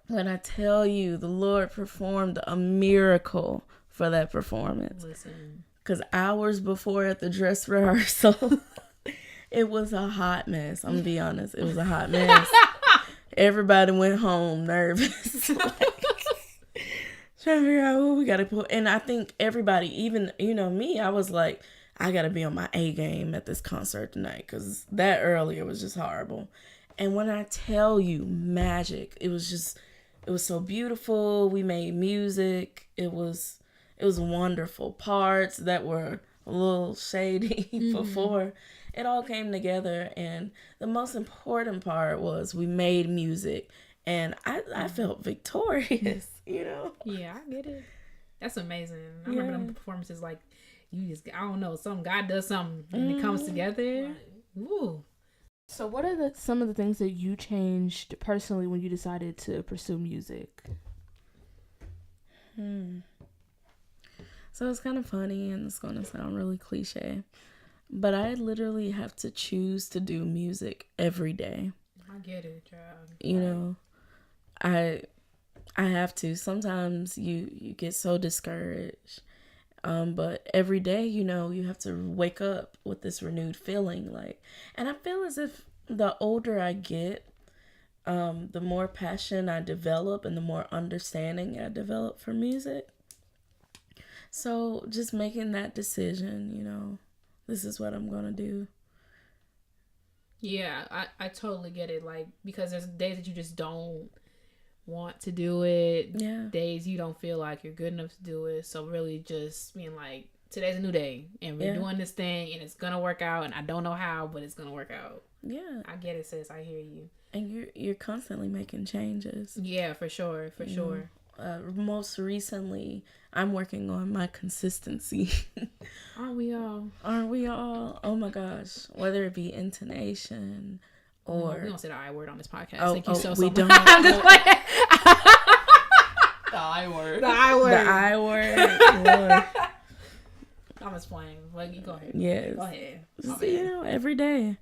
when I tell you the Lord performed a miracle for that performance. Listen. Because hours before at the dress rehearsal, it was a hot mess. I'm going to be honest. It was a hot mess. Everybody went home nervous. Trying to figure out who we got to put. And I think everybody, even, you know, me, I was like, I got to be on my A game at this concert tonight. Because that earlier was just horrible. And when I tell you, magic, it was so beautiful. We made music. It was wonderful. Parts that were a little shady before. It all came together, and the most important part was we made music, and I felt victorious, you know? Yeah, I get it. That's amazing. I remember them performances, like, you just, I don't know, God does something, and it comes together. Right. Ooh. So what are some of the things that you changed personally when you decided to pursue music? So it's kind of funny, and it's going to sound really cliche, but I literally have to choose to do music every day. I get it, child. You know, I have to. Sometimes you get so discouraged, but every day, you know, you have to wake up with this renewed feeling. Like, and I feel as if the older I get, the more passion I develop and the more understanding I develop for music. So just making that decision, you know, this is what I'm going to do. Yeah, I totally get it. Like, because there's days that you just don't want to do it. Yeah. Days you don't feel like you're good enough to do it. So really just being like, today's a new day and we're doing this thing and it's going to work out, and I don't know how, but it's going to work out. Yeah. I get it, sis. I hear you. And you're constantly making changes. Yeah, for sure. For sure. Most recently, I'm working on my consistency. Aren't we all? Oh my gosh. Whether it be intonation or... we don't say the I word on this podcast. Thank you so we much. don't. I'm just playing. The I word. The I word. The I word. Lord. I'm just playing. Like, you go ahead. Yes. Go ahead. Just, you know, every day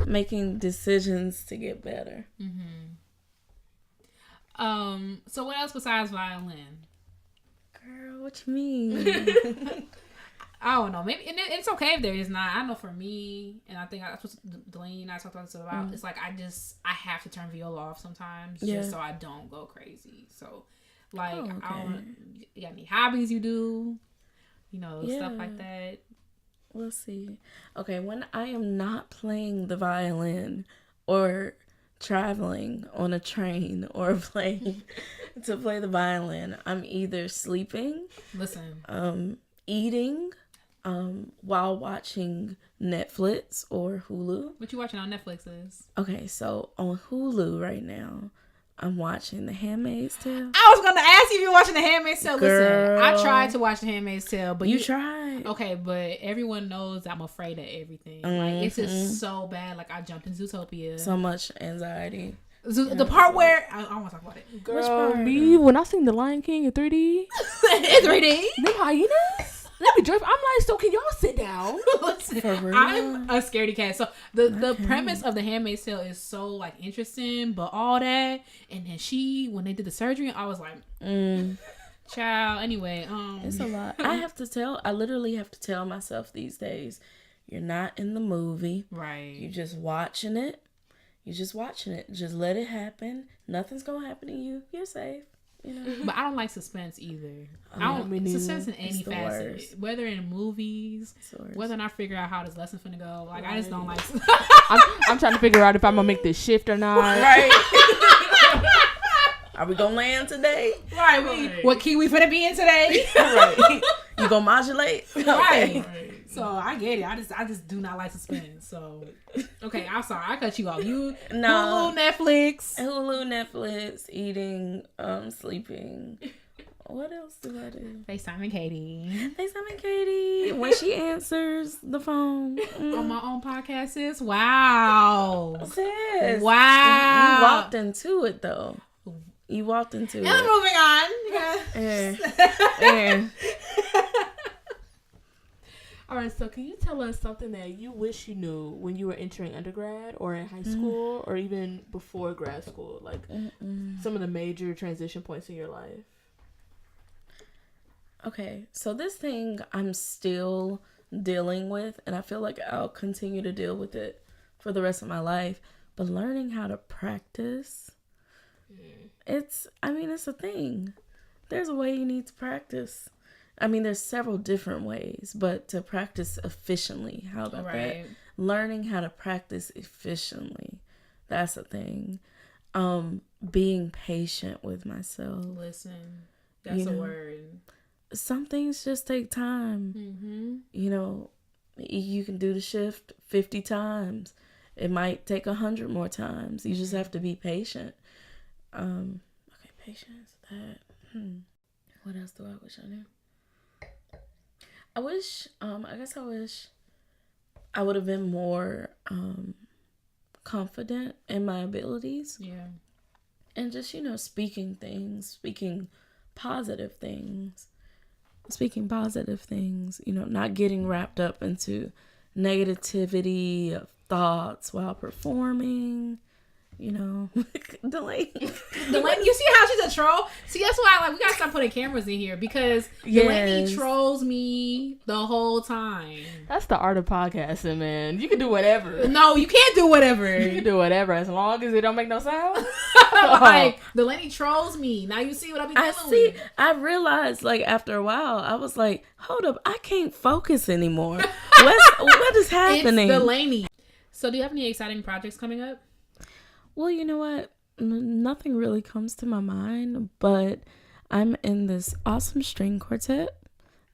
making decisions to get better. Mm-hmm. So what else besides violin? Girl, what you mean? I don't know. Maybe, and it's okay if there is not. I know for me, and I think that's what Dalanie and I talked about this about. It's like I have to turn viola off sometimes, just so I don't go crazy. So, like, you got any hobbies you do? You know, stuff like that. We'll see. Okay, when I am not playing the violin or traveling on a train or playing to play the violin, I'm either sleeping, eating, while watching Netflix or Hulu. What you watching on Netflix is? Okay, so on Hulu right now, I'm watching The Handmaid's Tale. I was gonna ask you if you're watching The Handmaid's Tale. Girl. Listen, I tried to watch The Handmaid's Tale, but you tried. Okay, but everyone knows I'm afraid of everything. Like, it's just so bad. Like, I jumped in Zootopia. So much anxiety. The part where I don't want to talk about it. Girl, which part? Me, when I seen The Lion King in 3D, in 3D, them hyenas. Let me drift. I'm like, so can y'all sit down? Listen, I'm a scaredy cat. So the premise of The Handmaid's Tale is so like interesting, but all that, and then when they did the surgery, I was like, child. Anyway, it's a lot. I literally have to tell myself these days, you're not in the movie, right? You're just watching it. Just let it happen. Nothing's gonna happen to you. You're safe. You know? But I don't like suspense either. I don't suspense in any facet, whether in movies, whether or not I figure out how this lesson's finna go. Like, I just don't like. I'm trying to figure out if I'm gonna make this shift or not. Right. Are we gonna land today? Right. What key we finna be in today? Right. You gonna modulate? Right. So I get it. I just do not like suspense. So okay, I'm sorry. I cut you off. Hulu, Netflix, eating, sleeping. What else do I do? FaceTime and Katie. When she answers the phone. On my own podcast, sis. Wow. Sis. Wow. You walked into it, though. And moving on. Yeah. All right, so can you tell us something that you wish you knew when you were entering undergrad or in high school or even before grad school? Like some of the major transition points in your life. Okay, so this thing I'm still dealing with, and I feel like I'll continue to deal with it for the rest of my life, but learning how to practice, it's a thing. There's a way you need to practice. There's several different ways, but to practice efficiently, how about that? Learning how to practice efficiently, that's a thing. Being patient with myself. Listen, that's a word. Some things just take time. Mm-hmm. You can do the shift 50 times. It might take 100 more times. You just have to be patient. Patience. What else do I wish I knew? I wish I would have been more confident in my abilities. Yeah. And just, speaking positive things, not getting wrapped up into negativity of thoughts while performing. Delaney. You see how she's a troll? See, that's why we gotta stop putting cameras in here because Delaney trolls me the whole time. That's the art of podcasting, man. You can do whatever. No, you can't do whatever. You can do whatever as long as it don't make no sound. Delaney trolls me. Now you see what I be dealing with. I realized after a while, I was like, hold up, I can't focus anymore. What is happening? It's Delaney. So do you have any exciting projects coming up? Well, you know what? Nothing really comes to my mind, but I'm in this awesome string quartet,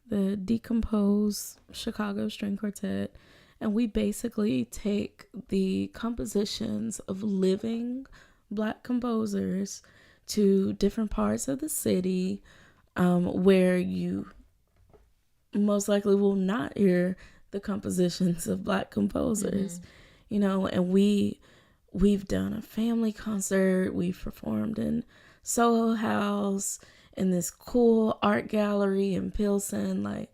the Decompose Chicago String Quartet, and we basically take the compositions of living Black composers to different parts of the city where you most likely will not hear the compositions of Black composers, and We've done a family concert. We've performed in Soho House, in this cool art gallery in Pilsen.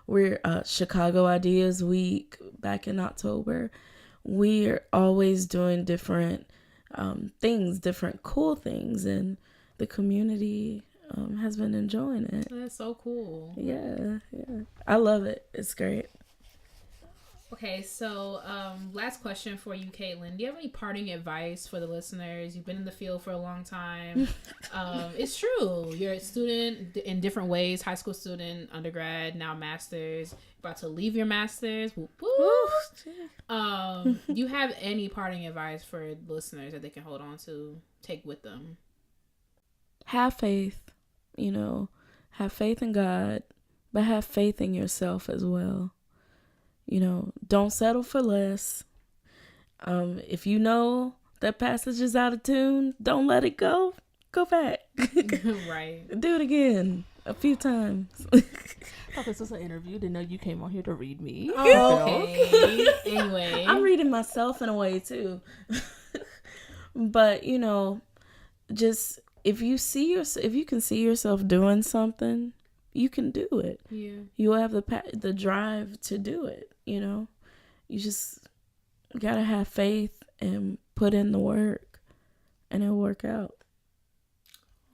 We're Chicago Ideas Week back in October. We're always doing different things, different cool things, and the community has been enjoying it. That's so cool. Yeah. I love it. It's great. Okay, so last question for you, Caitlin. Do you have any parting advice for the listeners? You've been in the field for a long time. It's true. You're a student in different ways. High school student, undergrad, now master's. About to leave your master's. Whoop, whoop. Do you have any parting advice for listeners that they can hold on to, take with them? Have faith. Have faith in God, but have faith in yourself as well. Don't settle for less. If you know that passage is out of tune, don't let it go. Go back. Right. Do it again a few times. I thought this was an interview. Didn't know you came on here to read me. Oh, okay. Anyway. I'm reading myself in a way too. But, just if you can see yourself doing something, you can do it. Yeah. You have the drive to do it, You just gotta have faith and put in the work, and it'll work out.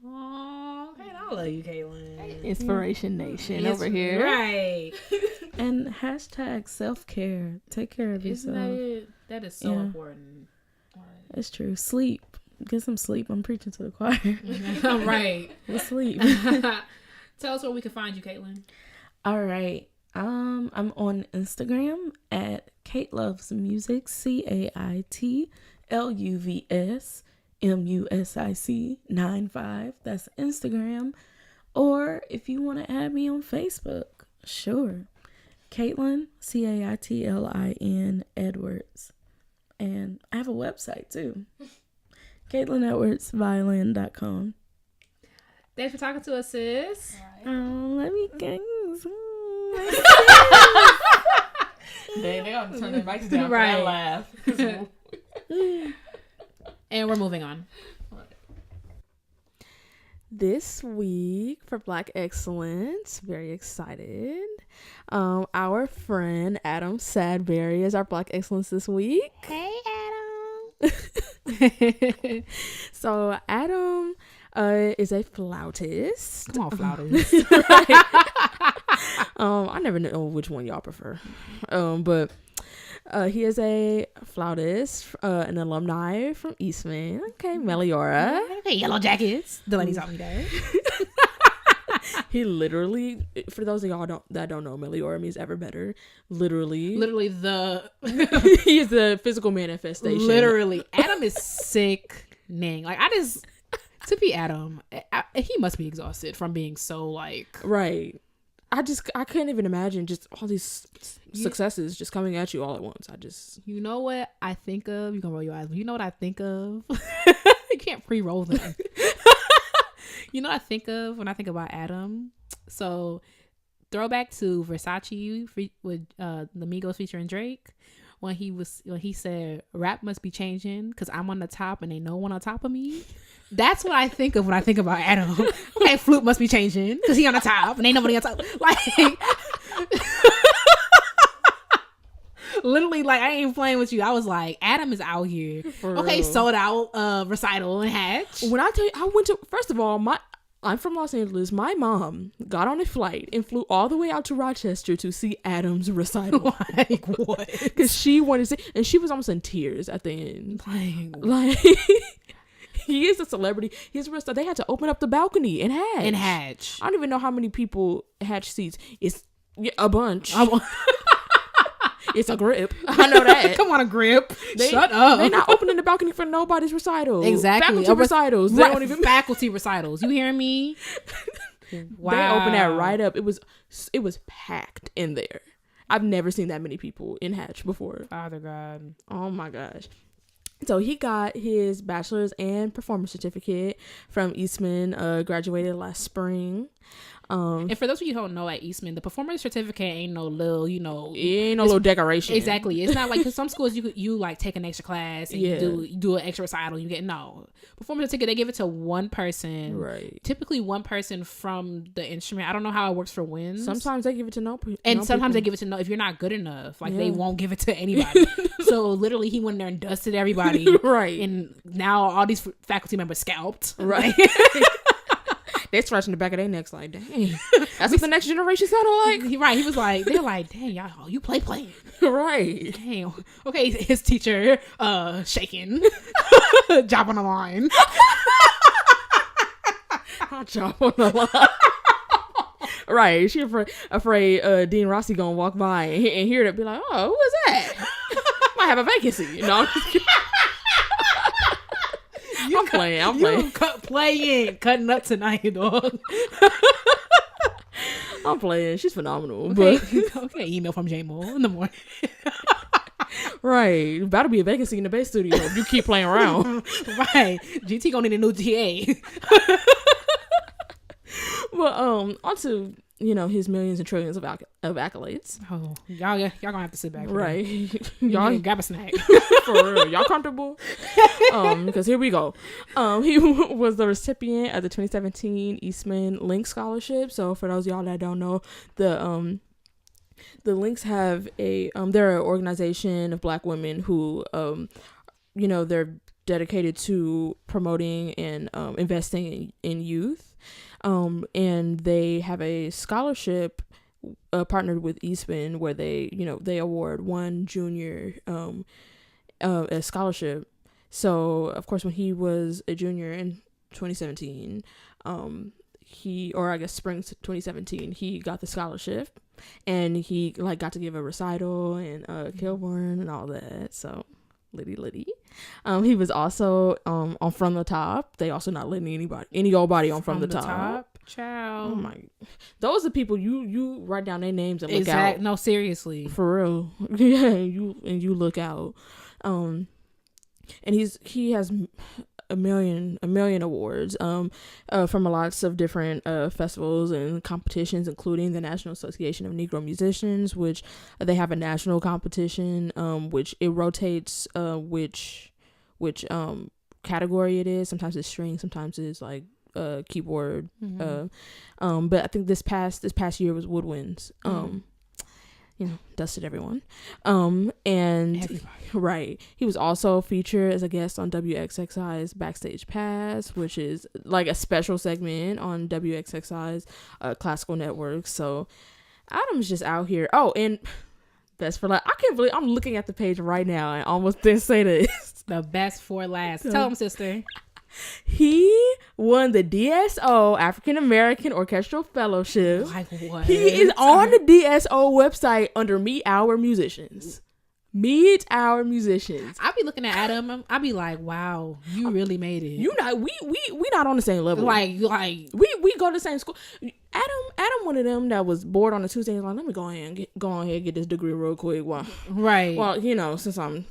Oh, okay. I love you, Caitlin. Inspiration Nation over here. Right. And hashtag self-care. Take care of yourself. Isn't that it? That is so important. It's true. Sleep. Get some sleep. I'm preaching to the choir. Right. Sleep. Tell us where we can find you, Caitlin. All right. I'm on Instagram at Kate Loves Music, KaitluvsMusic95. That's Instagram. Or if you want to add me on Facebook, sure. Caitlin, Caitlin Edwards. And I have a website too. CaitlinEdwardsViolin.com. Thanks for talking to us, sis. Oh, let me go. They gotta turn their mics down for Right. that laugh. And we're moving on. This week for Black Excellence, very excited. Our friend Adam Sadberry is our Black Excellence this week. Hey, Adam. So Adam is a flautist. Come on, flautist. Right. I never know which one y'all prefer. But he is a flautist, an alumni from Eastman. Okay, Meliora. Hey, Yellow Jackets. Delaney taught me that. He literally, for those of y'all that don't know, Meliora means ever better. Literally the he is the physical manifestation. literally. Adam is sickening. Like, to be Adam, he must be exhausted from being so like. Right. I couldn't even imagine just all these successes just coming at you all at once. You know what I think of? You can roll your eyes. But you know what I think of? You can't pre-roll them. You know what I think of when I think about Adam? So, throwback to Versace with the Migos featuring Drake. When he said, rap must be changing because I'm on the top and ain't no one on top of me. That's what I think of when I think about Adam. Okay, flute must be changing because he on the top and ain't nobody on top. Like, literally, like, I ain't playing with you. I was like, Adam is out here. Okay, sold out recital in Hatch. When I tell you, first of all, I'm from Los Angeles. My mom got on a flight and flew all the way out to Rochester to see Adam's recital. Like, what? Because she wanted to see, and she was almost in tears at the end. Like he is a celebrity. He's real stuff. They had to open up the balcony in Hatch. I don't even know how many people Hatch seats. It's a bunch. It's a grip. I know that. Come on, a grip. Shut up. They're not opening the balcony for nobody's recital. Exactly. Faculty recitals. They don't even faculty recitals. You hearing me? Wow. They opened that right up. It was packed in there. I've never seen that many people in Hatch before. Father God. Oh my gosh. So he got his bachelor's and performance certificate from Eastman, graduated last spring. And for those of you who don't know, at Eastman, the performance certificate ain't no little, it ain't no little decoration. Exactly. It's not like, because some schools you like take an extra class and you do an extra recital. You get performance certificate. They give it to one person, right? Typically one person from the instrument. I don't know how it works for winds. Sometimes they give it to sometimes people. They give it to if you're not good enough. Like they won't give it to anybody. So literally, he went there and dusted everybody, right? And now all these faculty members scalped, right? They scratching the back of their necks like, dang, that's what the next generation sounded like. Right. He was like, they're like, dang, y'all, you playing. Right. Dang. Okay, his teacher, shaking. Job on the line. Job on the line. Right. She afraid Dean Rossi gonna walk by and hear it, be like, oh, who is that? Might have a vacancy. No, I'm playing. Cutting up tonight, dog. I'm playing. She's phenomenal. Okay. But okay, email from J Mo in the morning. Right. About to be a vacancy in the Bay Studio if you keep playing around. Right. GT gonna need a new TA. But on to, his millions and trillions of accolades. Oh, y'all gonna have to sit back. Right. Y'all grab a snack. For real. Y'all comfortable? Because here we go. He was the recipient of the 2017 Eastman Link Scholarship. So for those of y'all that don't know, the Links have they're an organization of Black women who, they're dedicated to promoting and investing in youth. And they have a scholarship partnered with Eastman where they award one junior a scholarship. So of course, when he was a junior in 2017, spring 2017, he got the scholarship, and he got to give a recital and Kilburn and all that. So Liddy. He was also on From the Top. They also not letting any old body on From the Top. Ciao. Oh my, those are people you write down their names and look out. No, seriously, for real. Yeah, you look out. And he has a million awards from lots of different festivals and competitions, including the National Association of Negro Musicians, which they have a national competition, which it rotates which category it is. Sometimes it's string, sometimes it's like keyboard. Mm-hmm. But I think this past year was woodwinds. Dusted everyone. And everybody. Right. He was also featured as a guest on WXXI's Backstage Pass, which is like a special segment on WXXI's classical network. So Adam's just out here. Oh, and best for last. I can't believe I'm looking at the page right now and almost didn't say this. The best for last. Tell him, sister. He won the DSO African American Orchestral Fellowship. Like what? He is on the DSO website under Meet Our Musicians. Meet Our Musicians. I be looking at Adam. I be like, wow, you really made it. You not we not on the same level. Like we go to the same school. Adam, one of them that was bored on a Tuesday. Like, let me go ahead and get this degree real quick. Right. Well, since I'm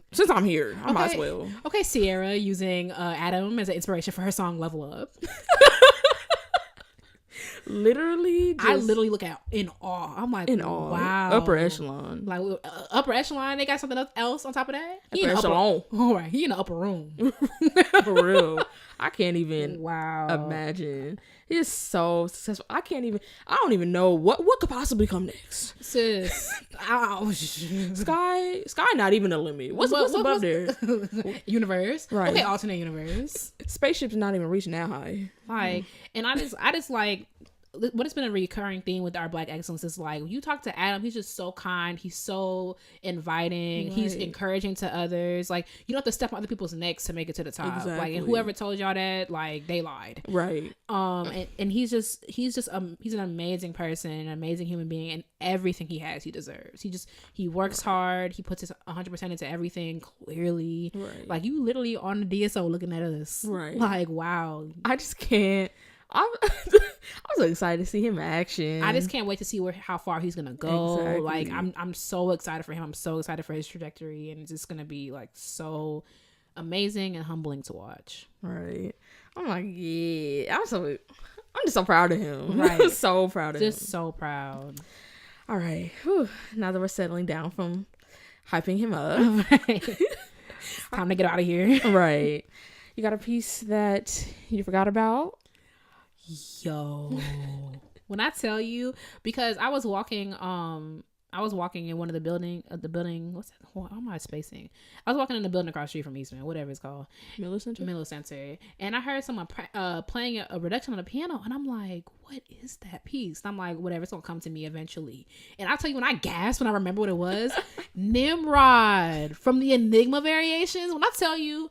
here, I might as well. Okay, Sierra using Adam as an inspiration for her song "Level Up." Literally, I literally look out in awe. I'm like, wow, upper echelon. Like upper echelon, they got something else on top of that. Upper echelon. All right, he in the upper room. For real. I can't even imagine. He's so successful. I don't even know what could possibly come next. Sis. Sky not even a limit. What's above there? Universe. Right. Okay, alternate universe. Spaceship's not even reaching that high. Like, and I just like, what has been a recurring theme with our Black excellence is like, when you talk to Adam, he's just so kind, he's so inviting, right. He's encouraging to others. Like, you don't have to step on other people's necks to make it to the top. Exactly. Like, and whoever told y'all that, like, they lied. Right. And he's an amazing person, an amazing human being, and everything he has, he deserves. He works hard, he puts his 100% into everything clearly. Right. Like, you literally on the DSO looking at us. Right. Like, wow. I just can't. I'm so excited to see him in action. I just can't wait to see how far he's gonna go. Exactly. Like, I'm so excited for him. I'm so excited for his trajectory, and it's just gonna be like so amazing and humbling to watch. Right. I'm like, yeah. I'm just so proud of him. Right. I'm so proud of him. Just so proud. All right. Whew. Now that we're settling down from hyping him up, time to get out of here. Right. You got a piece that you forgot about? Yo. When I tell you, because I was walking I was walking in one of the building, what's that? How am I spacing? I was walking in the building across the street from Eastman, whatever it's called. Miller Center. And I heard someone playing a reduction on the piano, and I'm like, what is that piece? And I'm like, whatever, it's going to come to me eventually. And I'll tell you, when I gasped when I remember what it was, Nimrod from the Enigma variations. When I tell you,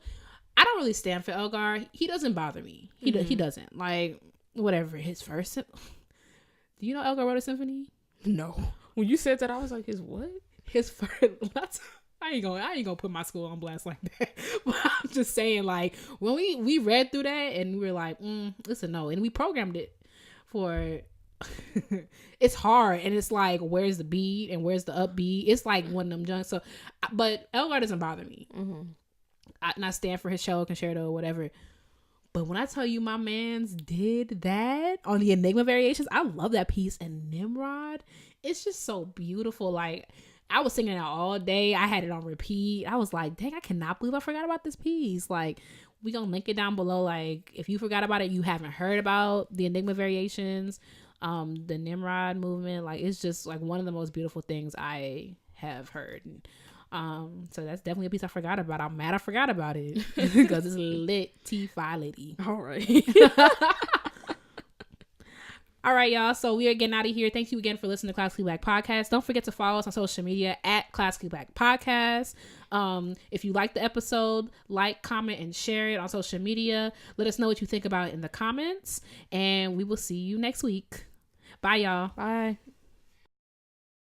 I don't really stand for Elgar. He doesn't bother me. He doesn't. Like, whatever, his first... Do you know Elgar wrote a symphony? No. When you said that, I was like, his what? His first... I ain't gonna put my school on blast like that. But I'm just saying, like, when we read through that and we were like, it's a no. And we programmed it for... It's hard. And it's like, where's the beat and where's the upbeat? It's like one of them junks. So, but Elgar doesn't bother me. Mm-hmm. And I stand for his cello concerto or whatever. But when I tell you my mans did that on the Enigma variations, I love that piece. And Nimrod, it's just so beautiful. Like, I was singing it all day. I had it on repeat. I was like, dang, I cannot believe I forgot about this piece. Like, we gonna link it down below. Like, if you forgot about it, you haven't heard about the Enigma variations, the Nimrod movement. Like, it's just like one of the most beautiful things I have heard. So that's definitely a piece I forgot about. I'm mad I forgot about it because it's lit T-Fi-litty. All right. All right, y'all. So we are getting out of here. Thank you again for listening to Classically Black Podcast. Don't forget to follow us on social media at Classically Black Podcast. If you like the episode, like, comment, and share it on social media. Let us know what you think about it in the comments. And we will see you next week. Bye, y'all. Bye.